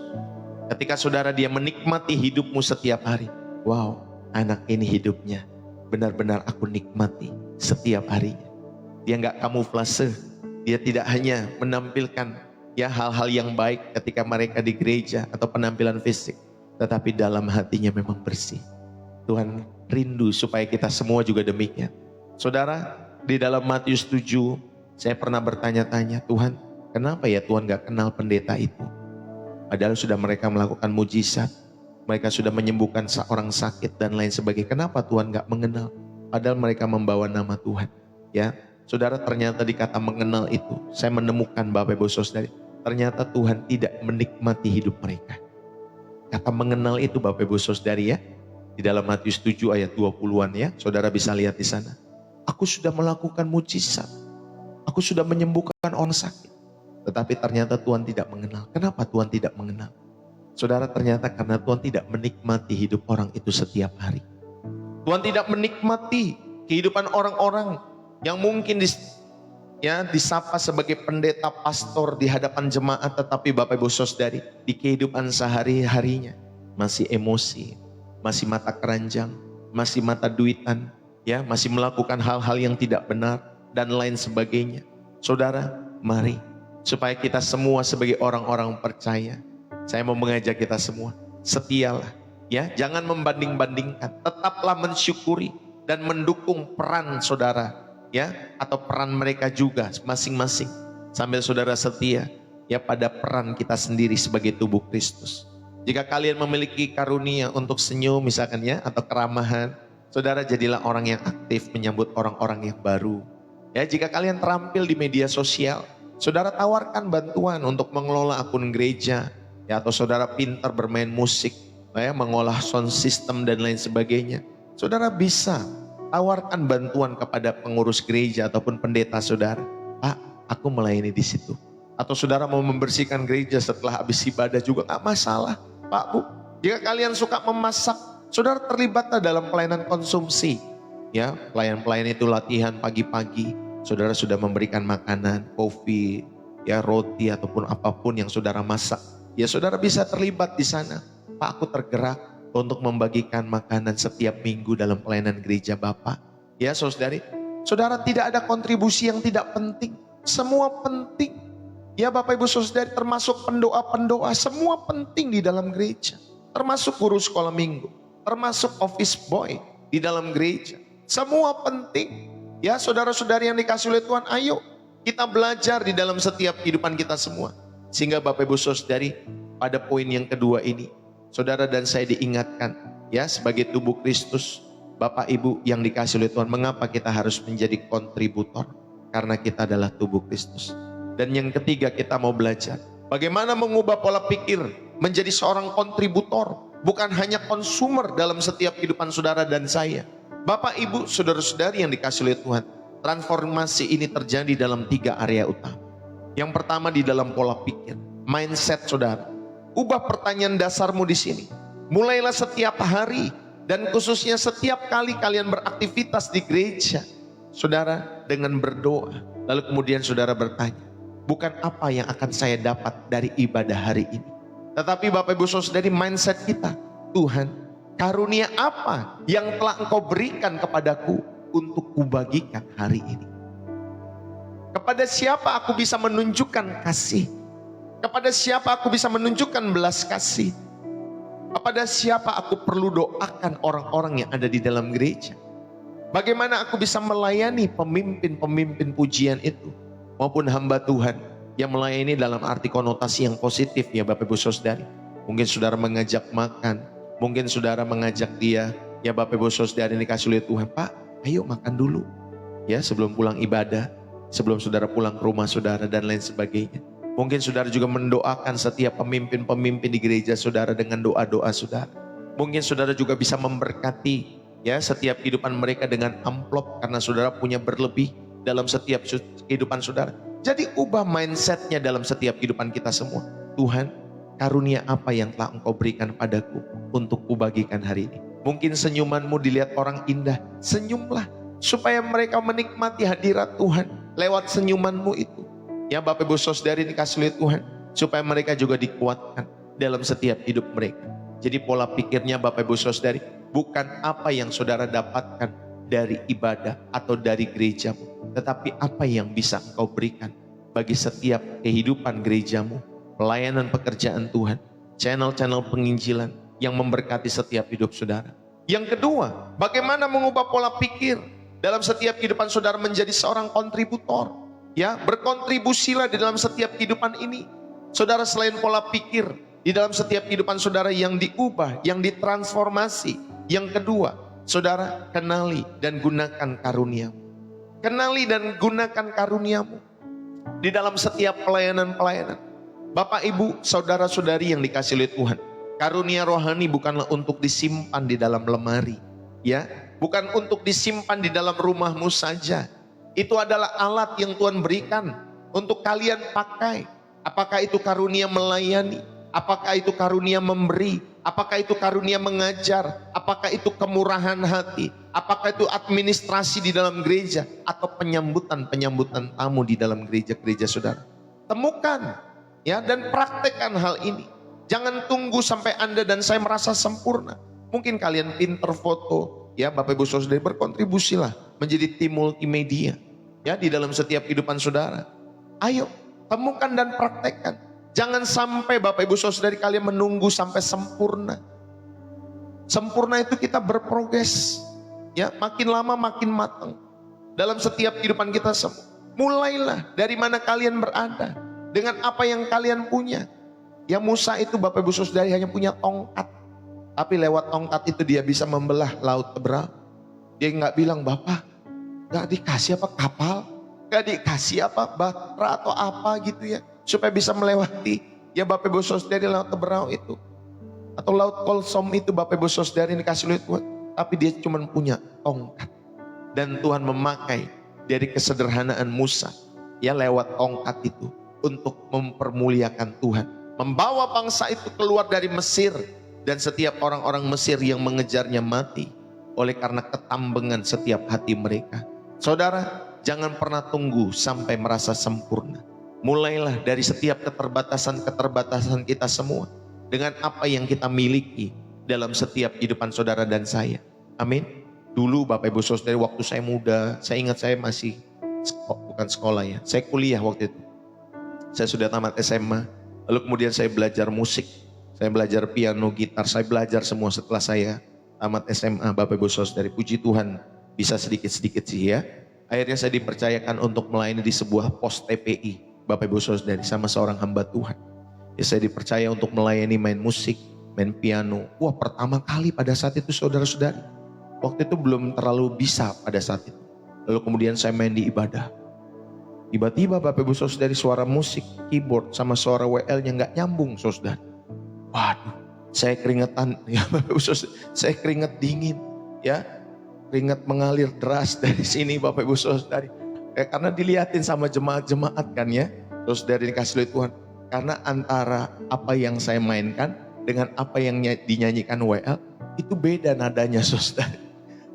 [SPEAKER 1] Ketika saudara dia menikmati hidupmu setiap hari, wow, anak ini hidupnya benar-benar aku nikmati setiap harinya. Dia nggak kamuflase, dia tidak hanya menampilkan ya hal-hal yang baik ketika mereka di gereja atau penampilan fisik, tetapi dalam hatinya memang bersih. Tuhan rindu supaya kita semua juga demikian. Saudara, di dalam Matius 7, saya pernah bertanya-tanya, Tuhan, kenapa ya Tuhan gak kenal pendeta itu? Padahal sudah mereka melakukan mujizat, mereka sudah menyembuhkan seorang sakit dan lain sebagainya. Kenapa Tuhan gak mengenal? Padahal mereka membawa nama Tuhan. Ya, saudara, ternyata di kata mengenal itu, saya menemukan Bapak Ibu Saudari, ternyata Tuhan tidak menikmati hidup mereka. Kata mengenal itu Bapak Ibu Saudari ya, di dalam Matius 7 ayat 20-an ya, saudara bisa lihat di sana. Aku sudah melakukan mujizat, aku sudah menyembuhkan orang sakit, tetapi ternyata Tuhan tidak mengenal. Kenapa Tuhan tidak mengenal? Saudara, ternyata karena Tuhan tidak menikmati hidup orang itu setiap hari. Tuhan tidak menikmati kehidupan orang-orang yang mungkin disapa sebagai pendeta, pastor di hadapan jemaat, tetapi Bapak Ibu Saudari di kehidupan sehari-harinya masih emosi, masih mata keranjang, masih mata duitan, ya, masih melakukan hal-hal yang tidak benar dan lain sebagainya. Saudara, mari supaya kita semua sebagai orang-orang percaya, saya mau mengajak kita semua, setialah, ya, jangan membanding-bandingkan, tetaplah mensyukuri dan mendukung peran saudara, ya, atau peran mereka juga masing-masing, sambil saudara setia ya pada peran kita sendiri sebagai tubuh Kristus. Jika kalian memiliki karunia untuk senyum misalkan ya, atau keramahan, saudara jadilah orang yang aktif menyambut orang-orang yang baru. Ya, jika kalian terampil di media sosial, saudara tawarkan bantuan untuk mengelola akun gereja, ya, atau saudara pintar bermain musik, ya, mengolah sound system dan lain sebagainya. Saudara bisa tawarkan bantuan kepada pengurus gereja ataupun pendeta saudara. Pak, aku melayani di situ. Atau saudara mau membersihkan gereja setelah habis ibadah juga nggak masalah, Pak Bu. Jika kalian suka memasak, Saudara terlibatlah dalam pelayanan konsumsi. Ya, pelayan-pelayan itu latihan pagi-pagi. Saudara sudah memberikan makanan, kopi, ya roti ataupun apapun yang saudara masak. Ya saudara bisa terlibat di sana. Pak, aku tergerak untuk membagikan makanan setiap minggu dalam pelayanan gereja Bapak. Ya saudari, saudara tidak ada kontribusi yang tidak penting. Semua penting. Ya Bapak Ibu Saudari, termasuk pendoa-pendoa, semua penting di dalam gereja. Termasuk guru sekolah minggu, termasuk office boy di dalam gereja. Semua penting. Ya saudara-saudari yang dikasih oleh Tuhan, ayo kita belajar di dalam setiap kehidupan kita semua. Sehingga Bapak Ibu Saudari, pada poin yang kedua ini, saudara dan saya diingatkan, ya sebagai tubuh Kristus, Bapak Ibu yang dikasih oleh Tuhan, mengapa kita harus menjadi kontributor? Karena kita adalah tubuh Kristus. Dan yang ketiga, kita mau belajar bagaimana mengubah pola pikir menjadi seorang kontributor, bukan hanya konsumer dalam setiap kehidupan saudara dan saya. Bapak Ibu, saudara-saudari yang dikasih oleh Tuhan, transformasi ini terjadi dalam 3 area utama. Yang pertama di dalam pola pikir, mindset saudara. Ubah pertanyaan dasarmu di sini. Mulailah setiap hari dan khususnya setiap kali kalian beraktivitas di gereja, saudara, dengan berdoa. Lalu kemudian saudara bertanya, bukan apa yang akan saya dapat dari ibadah hari ini, tetapi Bapak Ibu Saudari, mindset kita, Tuhan, karunia apa yang telah Engkau berikan kepadaku untuk kubagikan hari ini? Kepada siapa aku bisa menunjukkan kasih? Kepada siapa aku bisa menunjukkan belas kasih? Kepada siapa aku perlu doakan orang-orang yang ada di dalam gereja? Bagaimana aku bisa melayani pemimpin-pemimpin pujian itu, maupun hamba Tuhan yang melayani dalam arti konotasi yang positif ya Bapak Ibu Saudari. Mungkin saudara mengajak makan, mungkin saudara mengajak dia, ya Bapak Ibu Saudari ini dikasih oleh Tuhan, Pak ayo makan dulu ya sebelum pulang ibadah, sebelum saudara pulang ke rumah saudara dan lain sebagainya. Mungkin saudara juga mendoakan setiap pemimpin-pemimpin di gereja saudara dengan doa-doa saudara. Mungkin saudara juga bisa memberkati ya setiap kehidupan mereka dengan amplop karena saudara punya berlebih dalam setiap kehidupan saudara. Jadi ubah mindsetnya dalam setiap kehidupan kita semua. Tuhan, karunia apa yang telah Engkau berikan padaku untuk kubagikan hari ini? Mungkin senyumanmu dilihat orang indah, senyumlah supaya mereka menikmati hadirat Tuhan lewat senyumanmu itu. Ya Bapak Ibu Saudari dikasih oleh Tuhan, supaya mereka juga dikuatkan dalam setiap hidup mereka. Jadi pola pikirnya Bapak Ibu Saudari, bukan apa yang saudara dapatkan dari ibadah atau dari gerejamu, tetapi apa yang bisa Engkau berikan bagi setiap kehidupan gerejamu, pelayanan pekerjaan Tuhan, channel-channel penginjilan yang memberkati setiap hidup saudara. Yang kedua, bagaimana mengubah pola pikir dalam setiap kehidupan saudara menjadi seorang kontributor. Ya, berkontribusilah di dalam setiap kehidupan ini. Saudara, selain pola pikir di dalam setiap kehidupan saudara yang diubah, yang ditransformasi. Yang kedua, saudara, kenali dan gunakan karuniamu. Kenali dan gunakan karuniamu di dalam setiap pelayanan-pelayanan. Bapak Ibu, saudara-saudari yang dikasih oleh Tuhan, karunia rohani bukanlah untuk disimpan di dalam lemari, ya, bukan untuk disimpan di dalam rumahmu saja. Itu adalah alat yang Tuhan berikan untuk kalian pakai. Apakah itu karunia melayani? Apakah itu karunia memberi? Apakah itu karunia mengajar? Apakah itu kemurahan hati? Apakah itu administrasi di dalam gereja? Atau penyambutan tamu di dalam gereja-gereja saudara? Temukan ya dan praktekkan hal ini. Jangan tunggu sampai Anda dan saya merasa sempurna. Mungkin kalian pinter foto, ya Bapak Ibu Saudara, berkontribusilah menjadi tim multimedia ya di dalam setiap kehidupan saudara. Ayo temukan dan praktekkan. Jangan sampai Bapak Ibu Saudara kalian menunggu sampai sempurna. Sempurna itu kita berprogres ya, makin lama makin matang dalam setiap kehidupan kita semua. Mulailah dari mana kalian berada, dengan apa yang kalian punya. Ya Musa itu Bapak Ibu Saudara hanya punya tongkat, tapi lewat tongkat itu dia bisa membelah laut Teberau. Dia nggak bilang, Bapak nggak dikasih apa kapal, nggak dikasih apa batra atau apa gitu ya, supaya bisa melewati ya Bapak Ibu Saudara laut Teberau itu, atau laut Kolsom itu Bapak Ibu Saudara ini dikasih oleh Tuhan. Tapi dia cuma punya tongkat, dan Tuhan memakai dari kesederhanaan Musa ya lewat tongkat itu untuk mempermuliakan Tuhan, membawa bangsa itu keluar dari Mesir dan setiap orang-orang Mesir yang mengejarnya mati oleh karena ketambengan setiap hati mereka. Saudara, jangan pernah tunggu sampai merasa sempurna. Mulailah dari setiap keterbatasan kita semua dengan apa yang kita miliki dalam setiap kehidupan saudara dan saya. Amin. Dulu Bapak Ibu Saudara, waktu saya muda, saya ingat saya masih bukan sekolah ya, saya kuliah waktu itu. Saya sudah tamat SMA, lalu kemudian saya belajar musik, saya belajar piano, gitar, saya belajar semua setelah saya tamat SMA. Bapak Ibu Saudara, puji Tuhan bisa sedikit-sedikit sih ya. Akhirnya saya dipercayakan untuk melayani di sebuah pos TPI. Bapak Ibu Saudara, sama seorang hamba Tuhan. Ya, saya dipercaya untuk melayani main musik, main piano. Wah, pertama kali pada saat itu saudara-saudari. Waktu itu belum terlalu bisa pada saat itu. Lalu kemudian saya main di ibadah. Tiba-tiba Bapak Ibu Saudara, suara musik, keyboard sama suara WL-nya nggak nyambung saudara. Waduh, saya keringetan ya Bapak Ibu Saudara, saya keringet dingin ya. Keringat mengalir deras dari sini Bapak Ibu Saudara. Karena dilihatin sama jemaat-jemaat kan ya. Saudara dikasih oleh Tuhan. Karena antara apa yang saya mainkan dengan apa yang dinyanyikan WL itu beda nadanya saudara.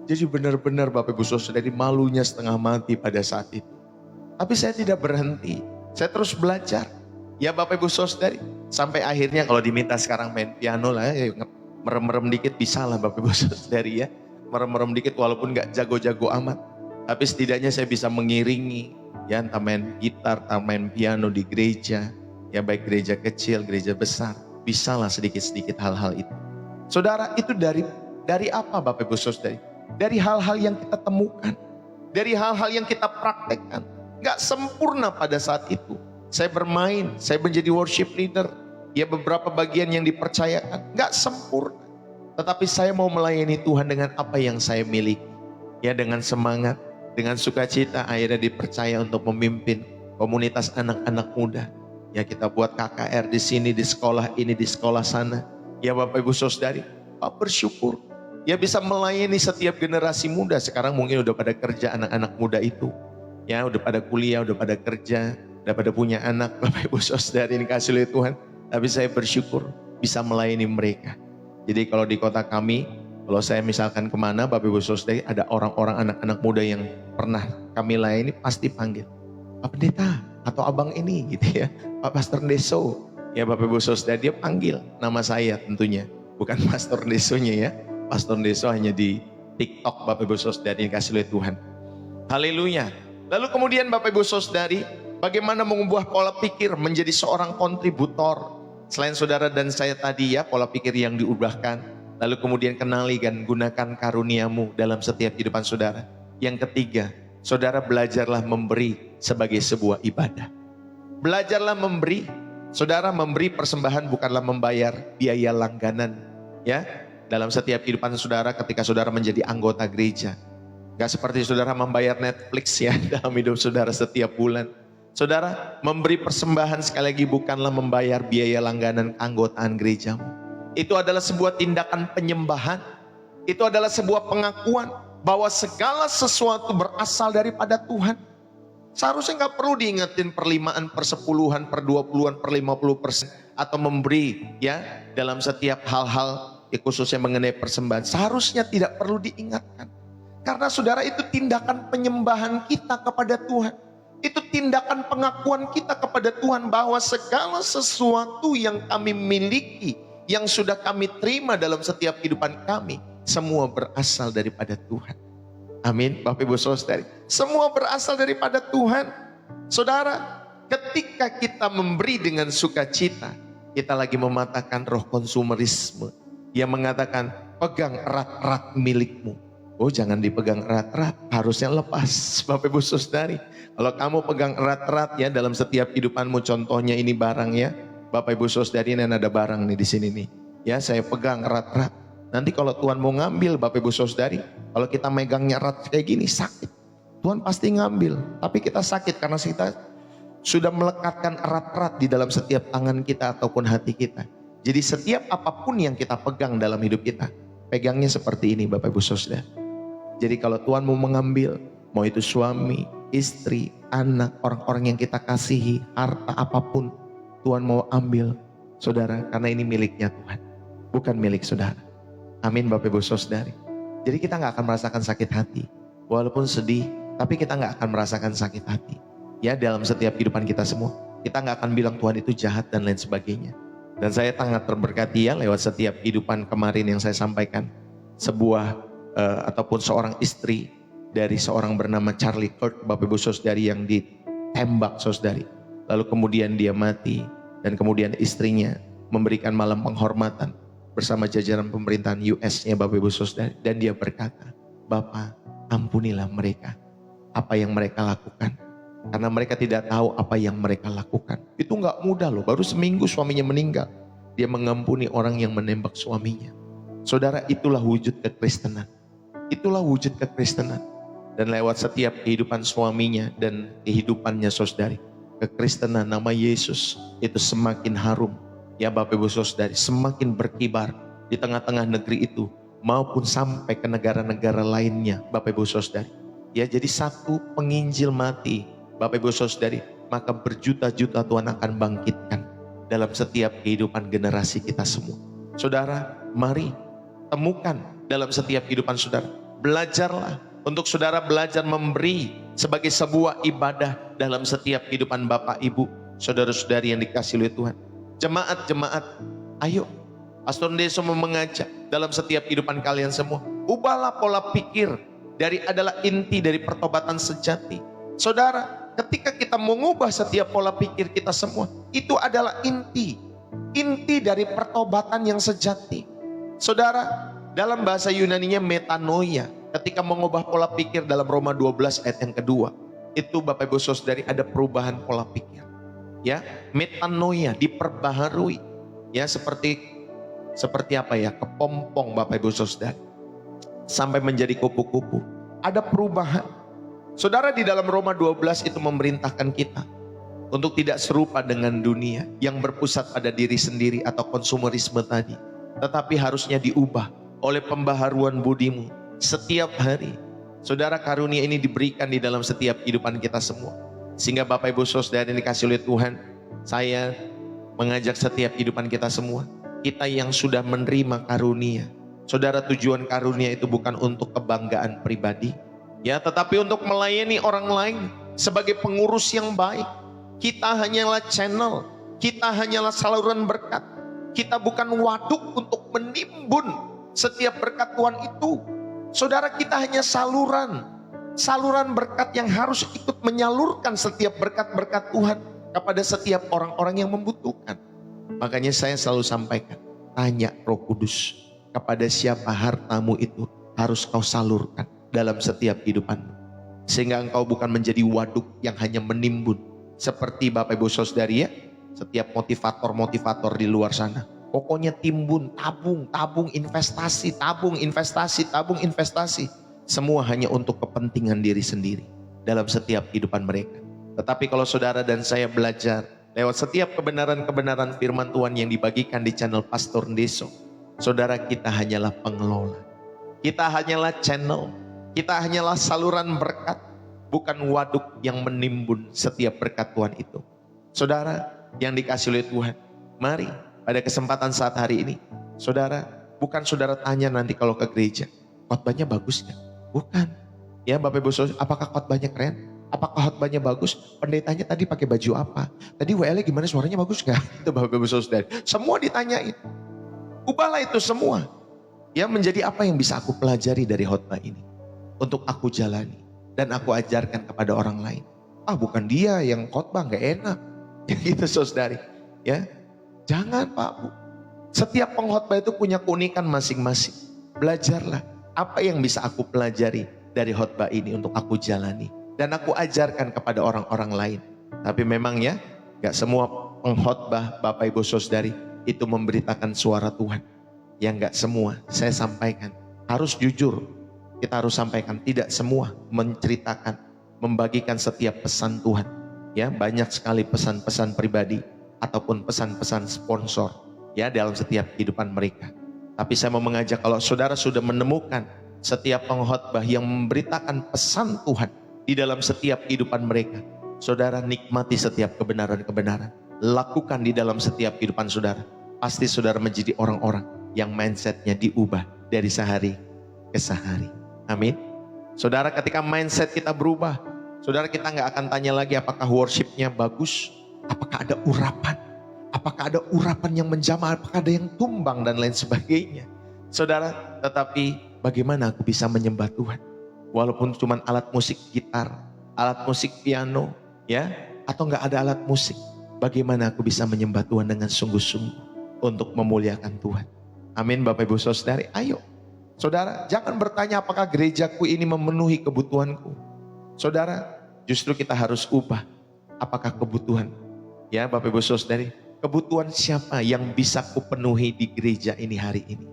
[SPEAKER 1] Jadi benar-benar Bapak Ibu Saudara, malunya setengah mati pada saat itu. Tapi saya tidak berhenti. Saya terus belajar. Ya Bapak Ibu Saudara. Sampai akhirnya kalau diminta sekarang main piano lah ya, merem-merem dikit bisa lah Bapak Ibu Saudara ya. Merem-merem dikit walaupun gak jago-jago amat. Tapi setidaknya saya bisa mengiringi, ya entah main gitar, entah main piano di gereja, ya baik gereja kecil, gereja besar, bisalah sedikit-sedikit hal-hal itu. Saudara, itu dari apa Bapak Ibu Saudara? Dari hal-hal yang kita temukan, dari hal-hal yang kita praktekkan. Gak sempurna pada saat itu. Saya bermain, saya menjadi worship leader, ya beberapa bagian yang dipercayakan, gak sempurna. Tetapi saya mau melayani Tuhan dengan apa yang saya miliki, ya dengan semangat. Dengan sukacita akhirnya dipercaya untuk memimpin komunitas anak-anak muda. Ya kita buat KKR di sini, di sekolah ini, di sekolah sana. Ya Bapak Ibu Saudari, Pak bersyukur. Ya bisa melayani setiap generasi muda. Sekarang mungkin udah pada kerja anak-anak muda itu. Ya udah pada kuliah, udah pada kerja, udah pada punya anak. Bapak Ibu Saudari dikasih oleh Tuhan. Tapi saya bersyukur bisa melayani mereka. Jadi kalau di kota kami, kalau saya misalkan kemana Bapak Ibu Saudara, ada orang-orang anak-anak muda yang pernah kami layani pasti panggil Pak Pendeta atau abang ini gitu ya, Pak Pastor Deso. Ya Bapak Ibu Saudara, dia panggil nama saya tentunya, bukan Pastor Desonya ya. Pastor Deso hanya di TikTok Bapak Ibu Saudara dikasih oleh Tuhan. Haleluya. Lalu kemudian Bapak Ibu Saudari, bagaimana mengubah pola pikir menjadi seorang kontributor. Selain saudara dan saya tadi ya, pola pikir yang diubahkan. Lalu kemudian kenali dan gunakan karuniamu dalam setiap kehidupan saudara. Yang ketiga, saudara belajarlah memberi sebagai sebuah ibadah. Belajarlah memberi. Saudara memberi persembahan bukanlah membayar biaya langganan. Ya, dalam setiap kehidupan saudara ketika saudara menjadi anggota gereja. Gak seperti saudara membayar Netflix ya dalam hidup saudara setiap bulan. Saudara memberi persembahan sekali lagi bukanlah membayar biaya langganan keanggotaan gerejamu. Itu adalah sebuah tindakan penyembahan. Itu adalah sebuah pengakuan bahwa segala sesuatu berasal daripada Tuhan. Seharusnya gak perlu diingetin perlimaan, persepuluhan, per-20-an, per-50% atau memberi ya dalam setiap hal-hal ya, khususnya mengenai persembahan. Seharusnya tidak perlu diingatkan. Karena saudara itu tindakan penyembahan kita kepada Tuhan. Itu tindakan pengakuan kita kepada Tuhan bahwa segala sesuatu yang kami miliki, yang sudah kami terima dalam setiap kehidupan kami, semua berasal daripada Tuhan. Amin, Bapak Ibu Saudara. Semua berasal daripada Tuhan. Saudara, ketika kita memberi dengan sukacita, kita lagi mematahkan roh konsumerisme yang mengatakan pegang erat-erat milikmu. Oh, jangan dipegang erat-erat, harusnya lepas Bapak Ibu Saudari. Kalau kamu pegang erat-erat ya dalam setiap kehidupanmu, contohnya ini barang ya. Bapak Ibu Saudari, ini ada barang nih di sini nih. Ya, saya pegang erat-erat. Nanti kalau Tuhan mau ngambil Bapak Ibu Saudari, kalau kita megangnya erat kayak gini sakit. Tuhan pasti ngambil, tapi kita sakit karena kita sudah melekatkan erat-erat di dalam setiap tangan kita ataupun hati kita. Jadi setiap apapun yang kita pegang dalam hidup kita, pegangnya seperti ini Bapak Ibu Saudara. Jadi kalau Tuhan mau mengambil, mau itu suami, istri, anak, orang-orang yang kita kasihi, harta apapun, Tuhan mau ambil, saudara, karena ini miliknya Tuhan. bukan milik saudara. Amin Bapak Ibu Saudari. Jadi kita nggak akan merasakan sakit hati. Walaupun sedih, tapi kita nggak akan merasakan sakit hati. Ya, dalam setiap kehidupan kita semua. Kita nggak akan bilang Tuhan itu jahat dan lain sebagainya. Dan saya sangat terberkati ya lewat setiap kehidupan kemarin yang saya sampaikan. Sebuah ataupun seorang istri dari seorang bernama Charlie Kirk, Bapak Ibu Saudari, yang ditembak saudari. Lalu kemudian dia mati. Dan kemudian istrinya memberikan malam penghormatan bersama jajaran pemerintahan US-nya Bapak Ibu Saudari. Dan dia berkata, Bapak ampunilah mereka apa yang mereka lakukan. Karena mereka tidak tahu apa yang mereka lakukan. Itu gak mudah loh, baru seminggu suaminya meninggal. Dia mengampuni orang yang menembak suaminya. Saudara, itulah wujud kekristenan. Itulah wujud kekristenan. Dan lewat setiap kehidupan suaminya dan kehidupannya saudari, kekristenan nama Yesus itu semakin harum. Ya Bapak Ibu Saudari, semakin berkibar di tengah-tengah negeri itu maupun sampai ke negara-negara lainnya Bapak Ibu Saudari. Ya, jadi satu penginjil mati Bapak Ibu Saudari, maka berjuta-juta Tuhan akan bangkitkan dalam setiap kehidupan generasi kita semua. Saudara, mari temukan dalam setiap kehidupan saudara. Belajarlah untuk saudara belajar memberi sebagai sebuah ibadah dalam setiap kehidupan Bapak Ibu, saudara-saudari yang dikasihi oleh Tuhan. Jemaat-jemaat, ayo Pastor Ndeso mengajak dalam setiap kehidupan kalian semua. Ubahlah pola pikir dari adalah inti dari pertobatan sejati. Saudara, ketika kita mengubah setiap pola pikir kita semua, itu adalah inti dari pertobatan yang sejati. Saudara, dalam bahasa Yunaninya metanoia, ketika mengubah pola pikir dalam Roma 12 ayat yang kedua, itu Bapak Ibu Saudari ada perubahan pola pikir. Ya, metanoia diperbaharui. Ya, seperti apa ya? Kepompong Bapak Ibu Saudari. Sampai menjadi kupu-kupu. Ada perubahan. Saudara, di dalam Roma 12 itu memerintahkan kita untuk tidak serupa dengan dunia yang berpusat pada diri sendiri atau konsumerisme tadi. Tetapi harusnya diubah oleh pembaharuan budimu setiap hari. Saudara, karunia ini diberikan di dalam setiap kehidupan kita semua. Sehingga Bapak Ibu Saudara yang dikasihi oleh Tuhan, saya mengajak setiap kehidupan kita semua. Kita yang sudah menerima karunia. Saudara, tujuan karunia itu bukan untuk kebanggaan pribadi. Ya, tetapi untuk melayani orang lain sebagai pengurus yang baik. Kita hanyalah channel, kita hanyalah saluran berkat. Kita bukan waduk untuk menimbun setiap berkat Tuhan itu. Saudara, kita hanya saluran berkat yang harus ikut menyalurkan setiap berkat-berkat Tuhan kepada setiap orang-orang yang membutuhkan. Makanya saya selalu sampaikan, tanya Roh Kudus, kepada siapa hartamu itu harus kau salurkan dalam setiap kehidupanmu. Sehingga engkau bukan menjadi waduk yang hanya menimbun. Seperti Bapak Ibu Saudari ya, setiap motivator-motivator di luar sana. Pokoknya timbun, tabung investasi. Semua hanya untuk kepentingan diri sendiri dalam setiap kehidupan mereka. Tetapi kalau saudara dan saya belajar lewat setiap kebenaran-kebenaran firman Tuhan yang dibagikan di channel Pastor Ndeso, saudara, kita hanyalah pengelola. Kita hanyalah channel. Kita hanyalah saluran berkat, bukan waduk yang menimbun setiap berkat Tuhan itu. Saudara yang dikasihi oleh Tuhan, mari pada kesempatan saat hari ini, saudara, bukan saudara tanya nanti kalau ke gereja, khotbahnya bagus gak? Bukan. Ya Bapak Ibu Saudara, apakah khotbahnya keren? Apakah khotbahnya bagus? Pendetanya tadi pakai baju apa? Tadi WL gimana, suaranya bagus gak? Itu Bapak Ibu Saudara, semua ditanyain. Ubahlah itu semua. Ya, menjadi apa yang bisa aku pelajari dari khotbah ini? Untuk aku jalani dan aku ajarkan kepada orang lain. Bukan dia yang khotbah, gak enak. Ya gitu saudari. Ya, jangan Pak Bu. Setiap pengkhotbah itu punya keunikan masing-masing. Belajarlah apa yang bisa aku pelajari dari khotbah ini untuk aku jalani dan aku ajarkan kepada orang-orang lain. Tapi memang ya, gak semua pengkhotbah Bapak Ibu Saudari itu memberitakan suara Tuhan. Yang gak semua saya sampaikan. Harus jujur. Kita harus sampaikan, tidak semua menceritakan, membagikan setiap pesan Tuhan. Ya, banyak sekali pesan-pesan pribadi ataupun pesan-pesan sponsor ya dalam setiap kehidupan mereka. Tapi saya mau mengajak, kalau saudara sudah menemukan setiap pengkhotbah yang memberitakan pesan Tuhan di dalam setiap kehidupan mereka, saudara nikmati setiap kebenaran-kebenaran, lakukan di dalam setiap kehidupan saudara. Pasti saudara menjadi orang-orang yang mindsetnya diubah dari sehari ke sehari. Amin. Saudara, ketika mindset kita berubah, saudara, kita nggak akan tanya lagi apakah worshipnya bagus, apakah ada urapan, apakah ada urapan yang menjamah, apakah ada yang tumbang dan lain sebagainya. Saudara, tetapi bagaimana aku bisa menyembah Tuhan? Walaupun cuma alat musik gitar, alat musik piano, ya, atau nggak ada alat musik, bagaimana aku bisa menyembah Tuhan dengan sungguh-sungguh untuk memuliakan Tuhan? Amin, Bapak Ibu Saudari, ayo. Saudara, jangan bertanya apakah gerejaku ini memenuhi kebutuhanku. Saudara, justru kita harus ubah apakah kebutuhan. Ya, Bapak Ibu Saudari, kebutuhan siapa yang bisa kupenuhi di gereja ini hari ini?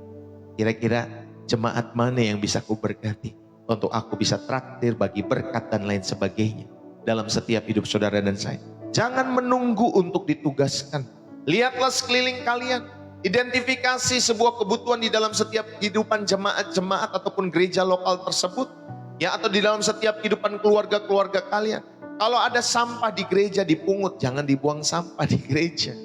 [SPEAKER 1] Kira-kira jemaat mana yang bisa kuberkati untuk aku bisa traktir bagi berkat dan lain sebagainya dalam setiap hidup saudara dan saya. Jangan menunggu untuk ditugaskan. Lihatlah sekeliling kalian. Identifikasi sebuah kebutuhan di dalam setiap kehidupan jemaat-jemaat ataupun gereja lokal tersebut. Ya, atau di dalam setiap kehidupan keluarga-keluarga kalian. Kalau ada sampah di gereja dipungut, jangan dibuang sampah di gereja.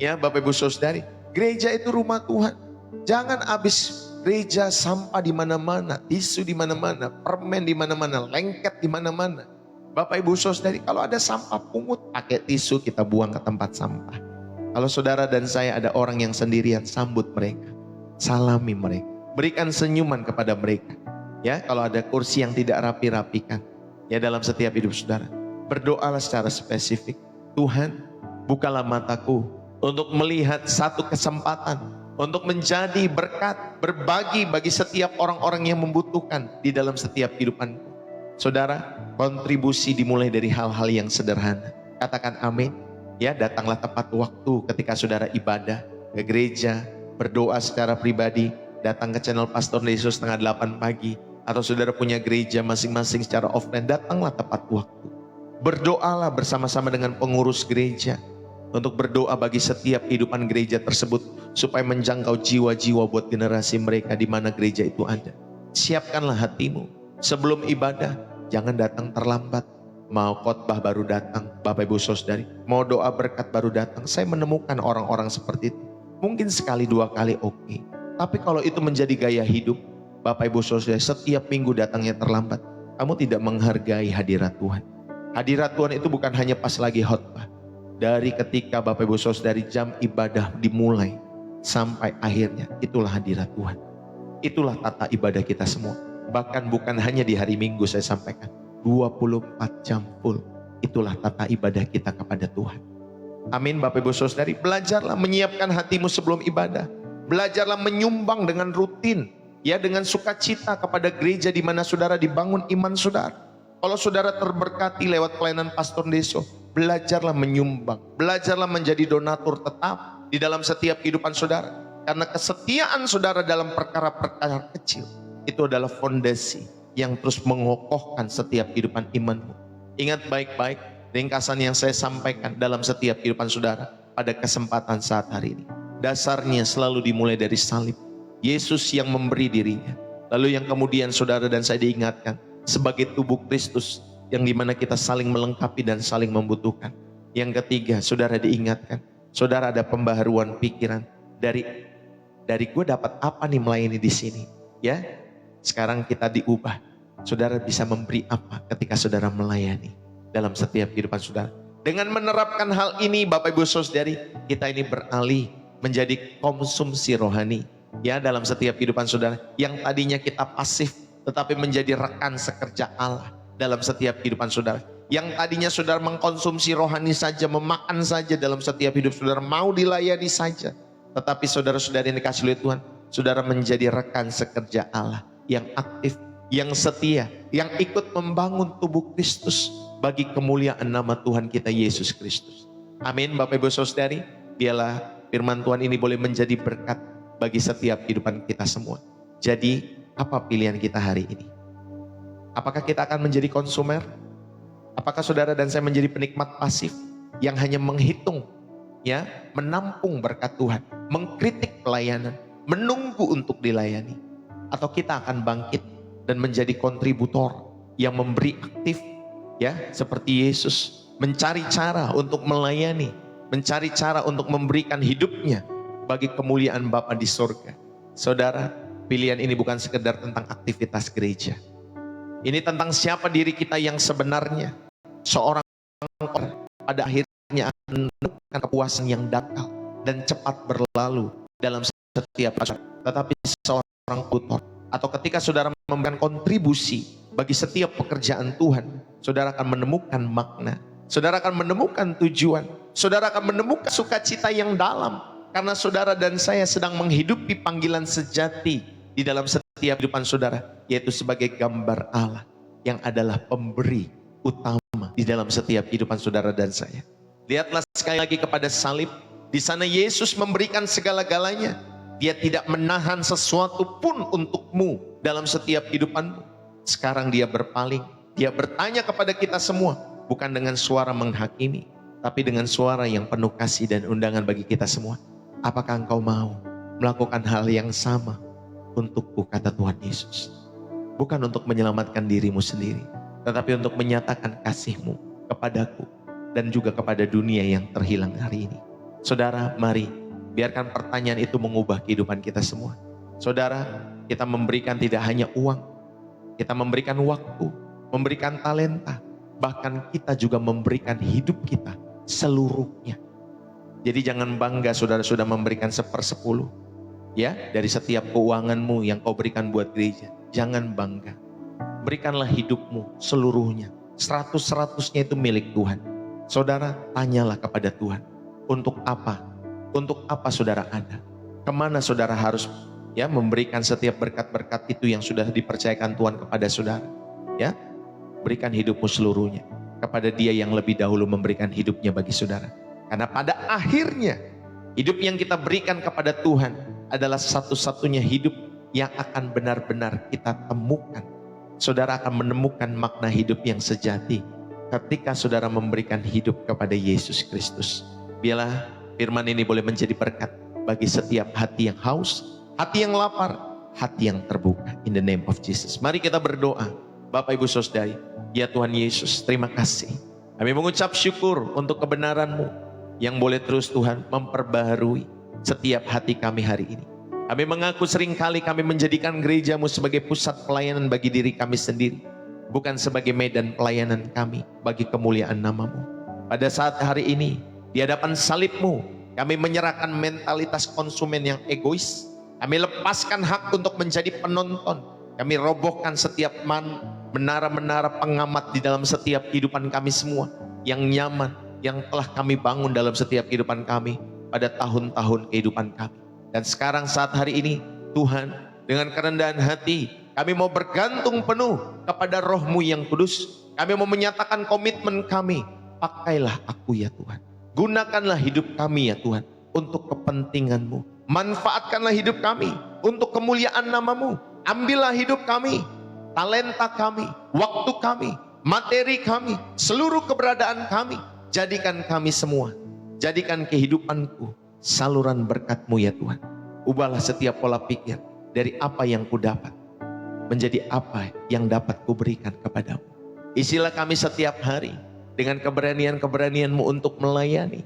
[SPEAKER 1] Ya, Bapak Ibu Saudari, gereja itu rumah Tuhan. Jangan habis gereja sampah di mana-mana, tisu di mana-mana, permen di mana-mana, lengket di mana-mana. Bapak Ibu Saudari, kalau ada sampah pungut, pakai tisu kita buang ke tempat sampah. Kalau saudara dan saya ada orang yang sendirian, sambut mereka, salami mereka, berikan senyuman kepada mereka. Ya, kalau ada kursi yang tidak rapi-rapikan, ya, dalam setiap hidup saudara, berdoalah secara spesifik. Tuhan, bukalah mataku untuk melihat satu kesempatan untuk menjadi berkat, berbagi bagi setiap orang-orang yang membutuhkan di dalam setiap kehidupanku. Saudara, kontribusi dimulai dari hal-hal yang sederhana. Katakan amin. Ya, datanglah tepat waktu ketika saudara ibadah ke gereja, berdoa secara pribadi, datang ke channel Pastor Deso setengah 8 pagi, atau saudara punya gereja masing-masing secara offline, datanglah tepat waktu. Berdoalah bersama-sama dengan pengurus gereja untuk berdoa bagi setiap kehidupan gereja tersebut supaya menjangkau jiwa-jiwa buat generasi mereka di mana gereja itu ada. Siapkanlah hatimu sebelum ibadah, jangan datang terlambat. Mau khotbah baru datang, Bapak Ibu Saudari, mau doa berkat baru datang. Saya menemukan orang-orang seperti itu. Mungkin sekali dua kali oke. Tapi kalau itu menjadi gaya hidup, Bapak Ibu Saudari, setiap minggu datangnya terlambat, kamu tidak menghargai hadirat Tuhan. Hadirat Tuhan itu bukan hanya pas lagi khotbah. Dari ketika Bapak Ibu Saudari jam ibadah dimulai sampai akhirnya, itulah hadirat Tuhan. Itulah tata ibadah kita semua. Bahkan bukan hanya di hari Minggu, saya sampaikan 24 jam full. Itulah tata ibadah kita kepada Tuhan. Amin, Bapak Ibu Saudari. Belajarlah menyiapkan hatimu sebelum ibadah. Belajarlah menyumbang dengan rutin, ya, dengan sukacita kepada gereja di mana saudara dibangun iman saudara. Kalau saudara terberkati lewat pelayanan Pastor Deso, belajarlah menyumbang, belajarlah menjadi donatur tetap di dalam setiap kehidupan saudara. Karena kesetiaan saudara dalam perkara-perkara kecil itu adalah fondasi yang terus mengokohkan setiap kehidupan imanmu. Ingat baik-baik ringkasan yang saya sampaikan dalam setiap kehidupan saudara pada kesempatan saat hari ini. Dasarnya selalu dimulai dari salib. Yesus yang memberi dirinya. Lalu yang kemudian saudara dan saya diingatkan sebagai tubuh Kristus yang dimana kita saling melengkapi dan saling membutuhkan. Yang ketiga, saudara diingatkan, saudara ada pembaharuan pikiran dari gue dapat apa nih melayani di sini, ya. Sekarang kita diubah. Saudara bisa memberi apa ketika saudara melayani dalam setiap kehidupan saudara. Dengan menerapkan hal ini, Bapak Ibu Saudari, kita ini beralih menjadi konsumsi rohani. Ya, dalam setiap kehidupan saudara. Yang tadinya kita pasif, tetapi menjadi rekan sekerja Allah dalam setiap kehidupan saudara. Yang tadinya saudara mengkonsumsi rohani saja, memakan saja dalam setiap hidup saudara, mau dilayani saja. Tetapi saudara-saudari yang dikasih oleh Tuhan, saudara menjadi rekan sekerja Allah yang aktif, yang setia, yang ikut membangun tubuh Kristus bagi kemuliaan nama Tuhan kita Yesus Kristus. Amin, Bapak Ibu Saudari. Biarlah firman Tuhan ini boleh menjadi berkat bagi setiap kehidupan kita semua. Jadi, apa pilihan kita hari ini? Apakah kita akan menjadi konsumer? Apakah saudara dan saya menjadi penikmat pasif yang hanya menghitung, ya, menampung berkat Tuhan, mengkritik pelayanan, menunggu untuk dilayani? Atau kita akan bangkit dan menjadi kontributor yang memberi aktif, ya, seperti Yesus, mencari cara untuk melayani, mencari cara untuk memberikan hidupnya bagi kemuliaan Bapa di surga. Saudara, pilihan ini bukan sekedar tentang aktivitas gereja. Ini tentang siapa diri kita yang sebenarnya. Seorang pada akhirnya akan menemukan kepuasan yang dangkal dan cepat berlalu dalam setiap acara. Tetapi seorang tutor atau ketika saudara memberikan kontribusi bagi setiap pekerjaan Tuhan, saudara akan menemukan makna, saudara akan menemukan tujuan, saudara akan menemukan sukacita yang dalam, karena saudara dan saya sedang menghidupi panggilan sejati di dalam setiap kehidupan saudara, yaitu sebagai gambar Allah yang adalah pemberi utama di dalam setiap kehidupan saudara dan saya. Lihatlah sekali lagi kepada salib. Di sana Yesus memberikan segala-galanya. Dia tidak menahan sesuatu pun untukmu dalam setiap kehidupanmu. Sekarang dia berpaling. Dia bertanya kepada kita semua, bukan dengan suara menghakimi, tapi dengan suara yang penuh kasih dan undangan bagi kita semua. Apakah engkau mau melakukan hal yang sama untukku, kata Tuhan Yesus. Bukan untuk menyelamatkan dirimu sendiri, tetapi untuk menyatakan kasih-Mu kepadaku dan juga kepada dunia yang terhilang hari ini. Saudara, mari biarkan pertanyaan itu mengubah kehidupan kita semua. Saudara, kita memberikan tidak hanya uang, kita memberikan waktu, memberikan talenta, bahkan kita juga memberikan hidup kita seluruhnya. Jadi jangan bangga saudara sudah memberikan 1/10 ya dari setiap keuanganmu yang kau berikan buat gereja. Jangan bangga. Berikanlah hidupmu seluruhnya. 100-100-nya itu milik Tuhan. Saudara, tanyalah kepada Tuhan. Untuk apa? Untuk apa saudara ada? Kemana saudara harus ya memberikan setiap berkat-berkat itu yang sudah dipercayakan Tuhan kepada saudara? Ya, berikan hidupmu seluruhnya kepada Dia yang lebih dahulu memberikan hidupnya bagi saudara. Karena pada akhirnya hidup yang kita berikan kepada Tuhan adalah satu-satunya hidup yang akan benar-benar kita temukan. Saudara akan menemukan makna hidup yang sejati ketika saudara memberikan hidup kepada Yesus Kristus. Biarlah firman ini boleh menjadi berkat bagi setiap hati yang haus, hati yang lapar, hati yang terbuka. In the name of Jesus. Mari kita berdoa. Bapak Ibu Saudari, ya Tuhan Yesus, terima kasih. Kami mengucap syukur untuk kebenaran-Mu yang boleh terus Tuhan memperbaharui setiap hati kami hari ini. Kami mengaku seringkali kami menjadikan gereja-Mu sebagai pusat pelayanan bagi diri kami sendiri, bukan sebagai medan pelayanan kami bagi kemuliaan nama-Mu. Pada saat hari ini, di hadapan salib-Mu, kami menyerahkan mentalitas konsumen yang egois. Kami lepaskan hak untuk menjadi penonton. Kami robohkan setiap menara-menara pengamat di dalam setiap kehidupan kami semua yang nyaman, yang telah kami bangun dalam setiap kehidupan kami pada tahun-tahun kehidupan kami. Dan sekarang saat hari ini, Tuhan, dengan kerendahan hati, kami mau bergantung penuh kepada Roh-Mu yang kudus. Kami mau menyatakan komitmen kami, pakailah aku ya Tuhan. Gunakanlah hidup kami ya Tuhan untuk kepentingan-Mu. Manfaatkanlah hidup kami untuk kemuliaan nama-Mu. Ambillah hidup kami, talenta kami, waktu kami, materi kami, seluruh keberadaan kami. Jadikan kami semua, jadikan kehidupanku saluran berkat-Mu ya Tuhan. Ubahlah setiap pola pikir dari apa yang ku dapat menjadi apa yang dapat ku berikan kepadamu. Isilah kami setiap hari dengan keberanian-keberanian-Mu untuk melayani,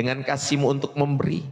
[SPEAKER 1] dengan kasih-Mu untuk memberi,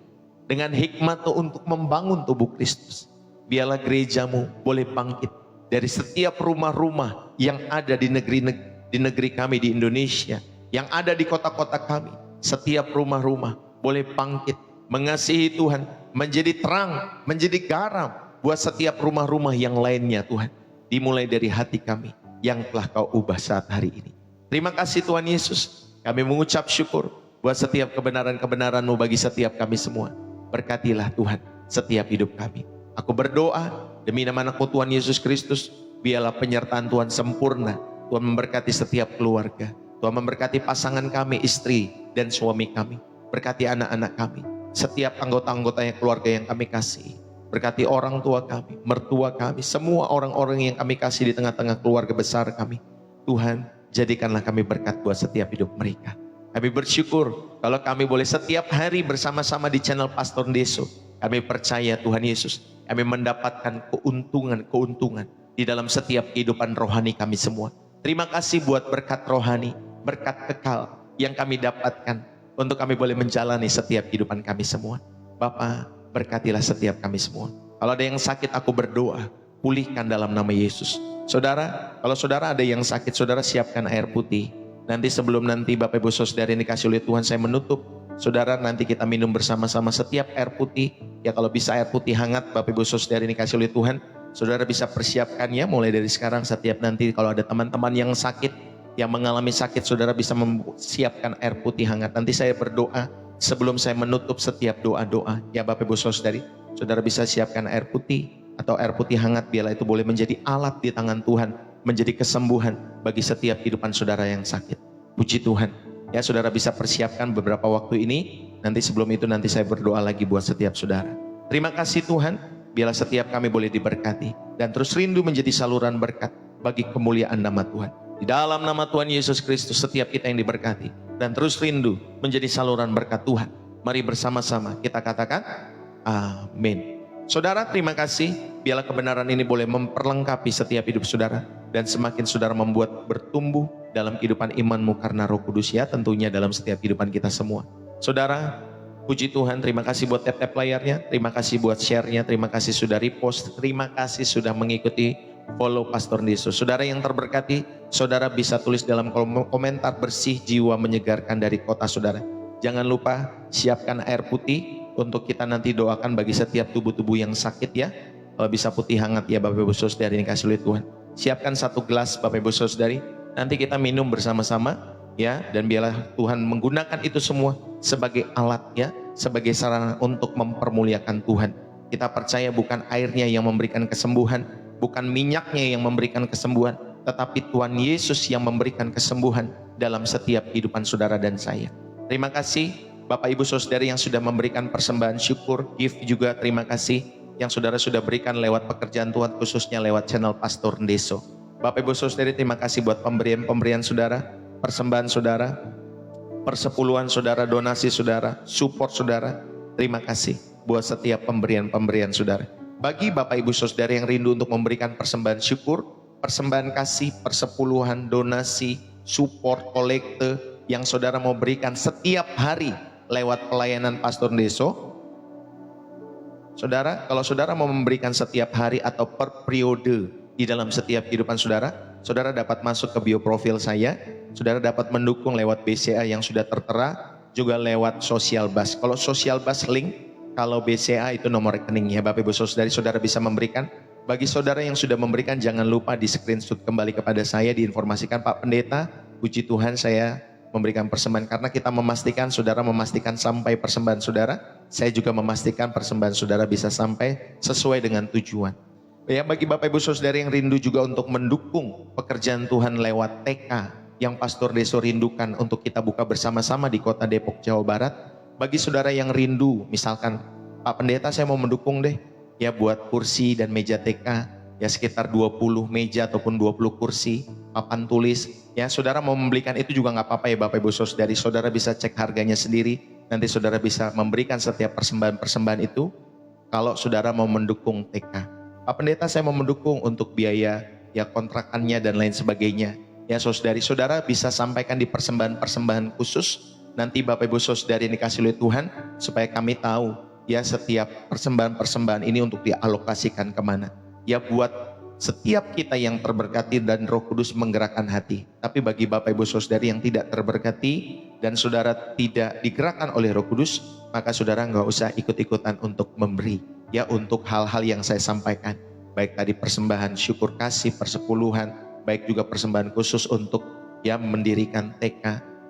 [SPEAKER 1] dengan hikmat-Mu untuk membangun tubuh Kristus. Biarlah gereja-Mu boleh bangkit dari setiap rumah-rumah yang ada di negeri kami di Indonesia, yang ada di kota-kota kami. Setiap rumah-rumah boleh bangkit, mengasihi Tuhan, menjadi terang, menjadi garam buat setiap rumah-rumah yang lainnya Tuhan. Dimulai dari hati kami yang telah Kau ubah saat hari ini. Terima kasih Tuhan Yesus. Kami mengucap syukur buat setiap kebenaran-kebenaran-Mu bagi setiap kami semua. Berkatilah Tuhan setiap hidup kami. Aku berdoa demi nama Anak-Mu Tuhan Yesus Kristus. Biarlah penyertaan Tuhan sempurna. Tuhan memberkati setiap keluarga. Tuhan memberkati pasangan kami, istri dan suami kami. Berkati anak-anak kami. Setiap anggota-anggotanya keluarga yang kami kasih. Berkati orang tua kami, mertua kami. Semua orang-orang yang kami kasih di tengah-tengah keluarga besar kami. Tuhan, jadikanlah kami berkat buat setiap hidup mereka. Kami bersyukur kalau kami boleh setiap hari bersama-sama di channel Pastor Deso. Kami percaya Tuhan Yesus, kami mendapatkan keuntungan di dalam setiap kehidupan rohani kami semua. Terima kasih buat berkat rohani, berkat kekal yang kami dapatkan untuk kami boleh menjalani setiap kehidupan kami semua. Bapa, berkatilah setiap kami semua. Kalau ada yang sakit, aku berdoa, pulihkan dalam nama Yesus. Saudara, kalau saudara ada yang sakit, saudara siapkan air putih. Nanti sebelum nanti Bapak Ibu Saudara yang dikasih oleh Tuhan saya menutup, saudara nanti kita minum bersama-sama setiap air putih. Ya kalau bisa air putih hangat Bapak Ibu Saudara yang dikasih oleh Tuhan, saudara bisa persiapkan ya mulai dari sekarang. Setiap nanti kalau ada teman-teman yang sakit, yang mengalami sakit, saudara bisa mempersiapkan air putih hangat. Nanti saya berdoa sebelum saya menutup setiap doa-doa. Ya Bapak Ibu Saudari, saudara bisa siapkan air putih atau air putih hangat, biarlah itu boleh menjadi alat di tangan Tuhan, menjadi kesembuhan bagi setiap kehidupan saudara yang sakit. Puji Tuhan. Ya saudara bisa persiapkan beberapa waktu ini. Nanti sebelum itu nanti saya berdoa lagi buat setiap saudara. Terima kasih Tuhan, biarlah setiap kami boleh diberkati dan terus rindu menjadi saluran berkat bagi kemuliaan nama Tuhan. Di dalam nama Tuhan Yesus Kristus setiap kita yang diberkati dan terus rindu menjadi saluran berkat Tuhan. Mari bersama-sama kita katakan amin. Saudara, terima kasih. Biarlah kebenaran ini boleh memperlengkapi setiap hidup saudara dan semakin saudara membuat bertumbuh dalam kehidupan imanmu karena Roh Kudus ya, tentunya dalam setiap kehidupan kita semua. Saudara, puji Tuhan, terima kasih buat tap-tap layarnya, terima kasih buat share-nya, terima kasih sudah repost, terima kasih sudah mengikuti follow Pastor Deso. Saudara yang terberkati, saudara bisa tulis dalam kolom komentar bersih jiwa menyegarkan dari kota saudara. Jangan lupa siapkan air putih untuk kita nanti doakan bagi setiap tubuh-tubuh yang sakit ya. Kalau bisa putih hangat ya Bapak Ibu Saudari yang kasih oleh Tuhan. Siapkan 1 gelas Bapak Ibu Saudari. Nanti kita minum bersama-sama ya. Dan biarlah Tuhan menggunakan itu semua sebagai alat ya. Sebagai sarana untuk mempermuliakan Tuhan. Kita percaya bukan airnya yang memberikan kesembuhan. Bukan minyaknya yang memberikan kesembuhan. Tetapi Tuhan Yesus yang memberikan kesembuhan dalam setiap kehidupan saudara dan saya. Terima kasih Bapak Ibu Saudari yang sudah memberikan persembahan syukur, gift juga terima kasih yang saudara sudah berikan lewat pekerjaan Tuhan khususnya lewat channel Pastor Deso. Bapak Ibu Saudari terima kasih buat pemberian saudara, persembahan saudara, persepuluhan saudara, donasi saudara, support saudara. Terima kasih buat setiap pemberian saudara. Bagi Bapak Ibu Saudari yang rindu untuk memberikan persembahan syukur, persembahan kasih, persepuluhan, donasi, support, kolekte yang saudara mau berikan setiap hari lewat pelayanan Pastor Deso. Saudara, kalau saudara mau memberikan setiap hari atau per periode di dalam setiap kehidupan saudara, saudara dapat masuk ke bio profil saya. Saudara dapat mendukung lewat BCA yang sudah tertera, juga lewat Social Bus. Kalau Social Bus link, kalau BCA itu nomor rekeningnya. Bapak Ibu Saudari, saudara bisa memberikan. Bagi saudara yang sudah memberikan, jangan lupa di screenshot kembali kepada saya, diinformasikan Pak Pendeta, puji Tuhan saya memberikan persembahan, karena kita memastikan saudara memastikan sampai persembahan saudara. Saya juga memastikan persembahan saudara bisa sampai sesuai dengan tujuan. Ya, bagi Bapak Ibu Saudara yang rindu juga untuk mendukung pekerjaan Tuhan lewat TK yang Pastor Deso rindukan untuk kita buka bersama-sama di kota Depok, Jawa Barat. Bagi saudara yang rindu, misalkan Pak Pendeta saya mau mendukung deh ya buat kursi dan meja TK, ya sekitar 20 meja ataupun 20 kursi, papan tulis. Ya saudara mau membelikan itu juga nggak apa-apa ya Bapak Ibu Saudari. Saudara bisa cek harganya sendiri. Nanti saudara bisa memberikan setiap persembahan itu kalau saudara mau mendukung TK. Pak Pendeta saya mau mendukung untuk biaya ya kontrakannya dan lain sebagainya. Ya saudara bisa sampaikan di persembahan khusus. Nanti Bapak Ibu Saudari yang dikasih oleh Tuhan supaya kami tahu ya setiap persembahan ini untuk dialokasikan kemana. Ya buat setiap kita yang terberkati dan Roh Kudus menggerakkan hati. Tapi bagi Bapak Ibu Saudari yang tidak terberkati dan saudara tidak digerakkan oleh Roh Kudus, maka saudara nggak usah ikut-ikutan untuk memberi. Ya untuk hal-hal yang saya sampaikan. Baik tadi persembahan syukur kasih, persepuluhan, baik juga persembahan khusus untuk ya mendirikan TK.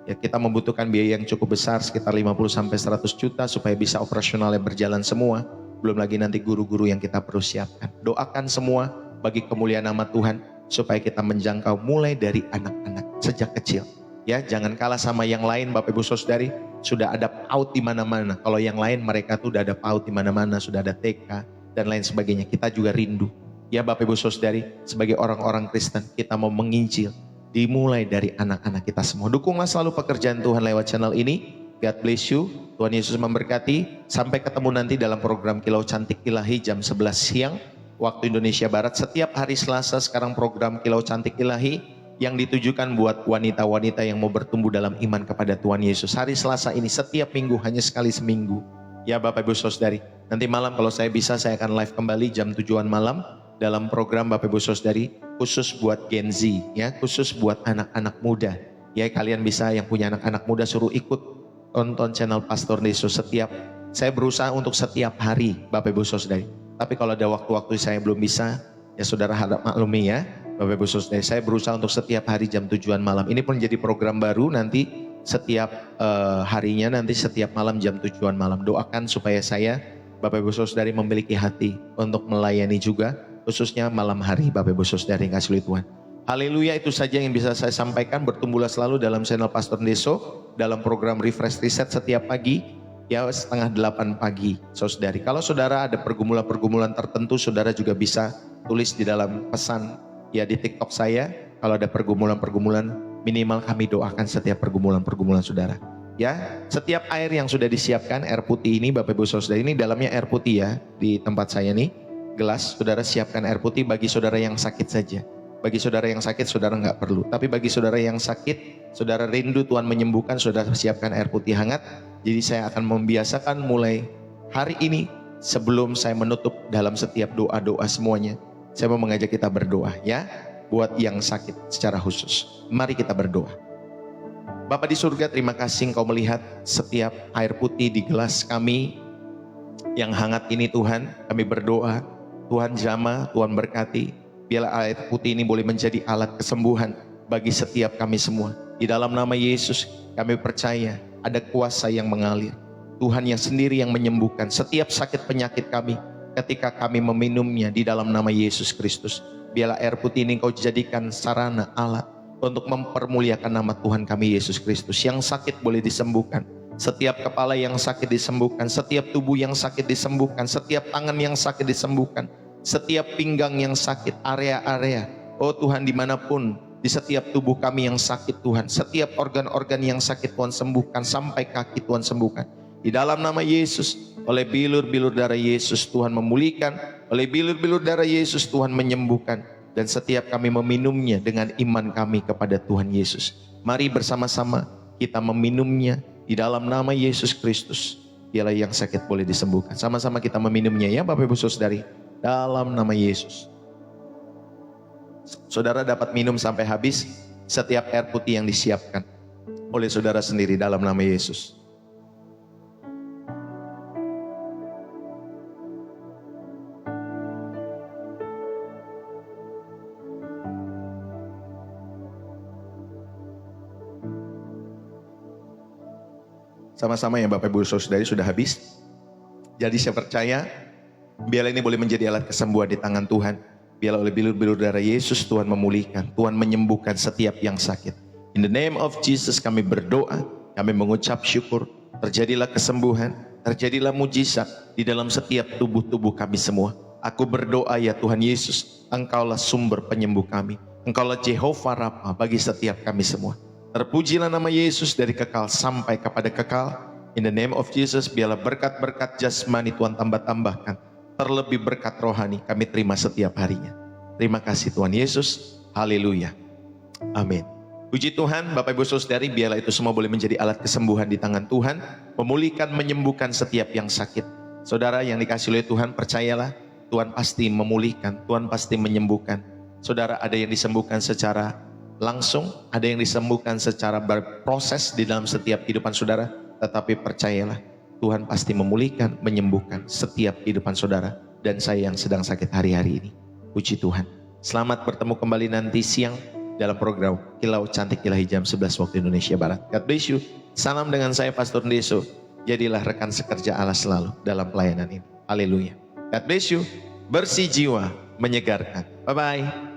[SPEAKER 1] Ya kita membutuhkan biaya yang cukup besar sekitar 50-100 juta supaya bisa operasionalnya berjalan semua. Belum lagi nanti guru-guru yang kita perlu siapkan. Doakan semua bagi kemuliaan nama Tuhan supaya kita menjangkau mulai dari anak-anak sejak kecil. Ya, jangan kalah sama yang lain Bapak Ibu Saudari, sudah ada PAUD di mana-mana. Kalau yang lain mereka tuh udah ada PAUD di mana-mana, sudah ada TK dan lain sebagainya. Kita juga rindu. Ya Bapak Ibu Saudari, sebagai orang-orang Kristen kita mau menginjil dimulai dari anak-anak kita semua. Dukunglah selalu pekerjaan Tuhan lewat channel ini. God bless you. Tuhan Yesus memberkati. Sampai ketemu nanti dalam program Kilau Cantik Ilahi jam 11 siang. Waktu Indonesia Barat. Setiap hari Selasa sekarang program Kilau Cantik Ilahi yang ditujukan buat wanita-wanita yang mau bertumbuh dalam iman kepada Tuhan Yesus. Hari Selasa ini setiap minggu hanya sekali seminggu. Ya Bapak Ibu Saudari, nanti malam kalau saya bisa saya akan live kembali jam 7-an malam dalam program Bapak Ibu Saudari khusus buat Gen Z ya, khusus buat anak-anak muda. Ya kalian bisa yang punya anak-anak muda suruh ikut tonton channel Pastor Deso saya berusaha untuk setiap hari Bapak Ibu Saudari. Tapi kalau ada waktu-waktu saya belum bisa, ya saudara harap maklumi ya Bapak Ibu Saudari. Saya berusaha untuk setiap hari jam 7-an malam. Ini pun jadi program baru nanti setiap harinya nanti setiap malam jam 7-an malam. Doakan supaya saya Bapak Ibu Saudari memiliki hati untuk melayani juga khususnya malam hari Bapak Ibu Saudari yang kasih Tuhan. Haleluya, itu saja yang bisa saya sampaikan. Bertumbuhlah selalu dalam channel Pastor Deso dalam program Refresh Reset setiap pagi ya 7:30 pagi Saudari. Kalau saudara ada pergumulan-pergumulan tertentu, saudara juga bisa tulis di dalam pesan ya di TikTok saya. Kalau ada pergumulan-pergumulan, minimal kami doakan setiap pergumulan-pergumulan saudara. Ya, setiap air yang sudah disiapkan, air putih ini Bapak Ibu Saudara, ini dalamnya air putih ya, di tempat saya nih, gelas, saudara siapkan air putih bagi saudara yang sakit saja. Bagi saudara yang sakit, saudara nggak perlu. Tapi bagi saudara yang sakit, saudara rindu Tuhan menyembuhkan, saudara siapkan air putih hangat. Jadi saya akan membiasakan mulai hari ini, sebelum saya menutup dalam setiap doa-doa semuanya, saya mau mengajak kita berdoa ya. Buat yang sakit secara khusus, mari kita berdoa. Bapa di surga, terima kasih Engkau melihat setiap air putih di gelas kami yang hangat ini Tuhan. Kami berdoa, Tuhan jamah, Tuhan berkati. Biarlah air putih ini boleh menjadi alat kesembuhan bagi setiap kami semua. Di dalam nama Yesus kami percaya ada kuasa yang mengalir. Tuhan yang sendiri yang menyembuhkan setiap sakit penyakit kami ketika kami meminumnya di dalam nama Yesus Kristus. Biarlah air putih ini Engkau jadikan sarana alat untuk mempermuliakan nama Tuhan kami Yesus Kristus. Yang sakit boleh disembuhkan, setiap kepala yang sakit disembuhkan, setiap tubuh yang sakit disembuhkan, setiap tangan yang sakit disembuhkan, setiap pinggang yang sakit, area-area. Oh Tuhan, dimanapun di setiap tubuh kami yang sakit Tuhan, setiap organ-organ yang sakit Tuhan sembuhkan, sampai kaki Tuhan sembuhkan. Di dalam nama Yesus, oleh bilur-bilur darah Yesus Tuhan memulihkan, oleh bilur-bilur darah Yesus Tuhan menyembuhkan. Dan setiap kami meminumnya dengan iman kami kepada Tuhan Yesus. Mari bersama-sama kita meminumnya di dalam nama Yesus Kristus. Dialah yang sakit boleh disembuhkan. Sama-sama kita meminumnya ya Bapak Ibu Saudari. Dalam nama Yesus. Saudara dapat minum sampai habis setiap air putih yang disiapkan oleh saudara sendiri dalam nama Yesus. Sama-sama ya Bapak Ibu Saudari sudah habis. Jadi saya percaya biarlah ini boleh menjadi alat kesembuhan di tangan Tuhan. Biarlah oleh bilur-bilur darah Yesus Tuhan memulihkan, Tuhan menyembuhkan setiap yang sakit. In the name of Jesus kami berdoa, kami mengucap syukur. Terjadilah kesembuhan, terjadilah mujizat di dalam setiap tubuh-tubuh kami semua. Aku berdoa ya Tuhan Yesus, Engkaulah sumber penyembuh kami. Engkaulah Jehovah Rafa bagi setiap kami semua. Terpujilah nama Yesus dari kekal sampai kepada kekal. In the name of Jesus, biarlah berkat-berkat jasmani Tuhan tambah-tambahkan. Terlebih berkat rohani kami terima setiap harinya. Terima kasih Tuhan Yesus. Haleluya. Amin. Puji Tuhan, Bapak Ibu Saudari, biarlah itu semua boleh menjadi alat kesembuhan di tangan Tuhan. Memulihkan, menyembuhkan setiap yang sakit. Saudara yang dikasihi oleh Tuhan, percayalah Tuhan pasti memulihkan, Tuhan pasti menyembuhkan. Saudara, ada yang disembuhkan secara langsung, ada yang disembuhkan secara berproses di dalam setiap kehidupan saudara. Tetapi percayalah Tuhan pasti memulihkan, menyembuhkan setiap kehidupan saudara dan saya yang sedang sakit hari-hari ini. Puji Tuhan. Selamat bertemu kembali nanti siang dalam program Kilau Cantik Ilahi jam 11 waktu Indonesia Barat. God bless you. Salam dengan saya Pastor Deso. Jadilah rekan sekerja Allah selalu dalam pelayanan ini. Haleluya. God bless you. Bersih jiwa, menyegarkan. Bye-bye.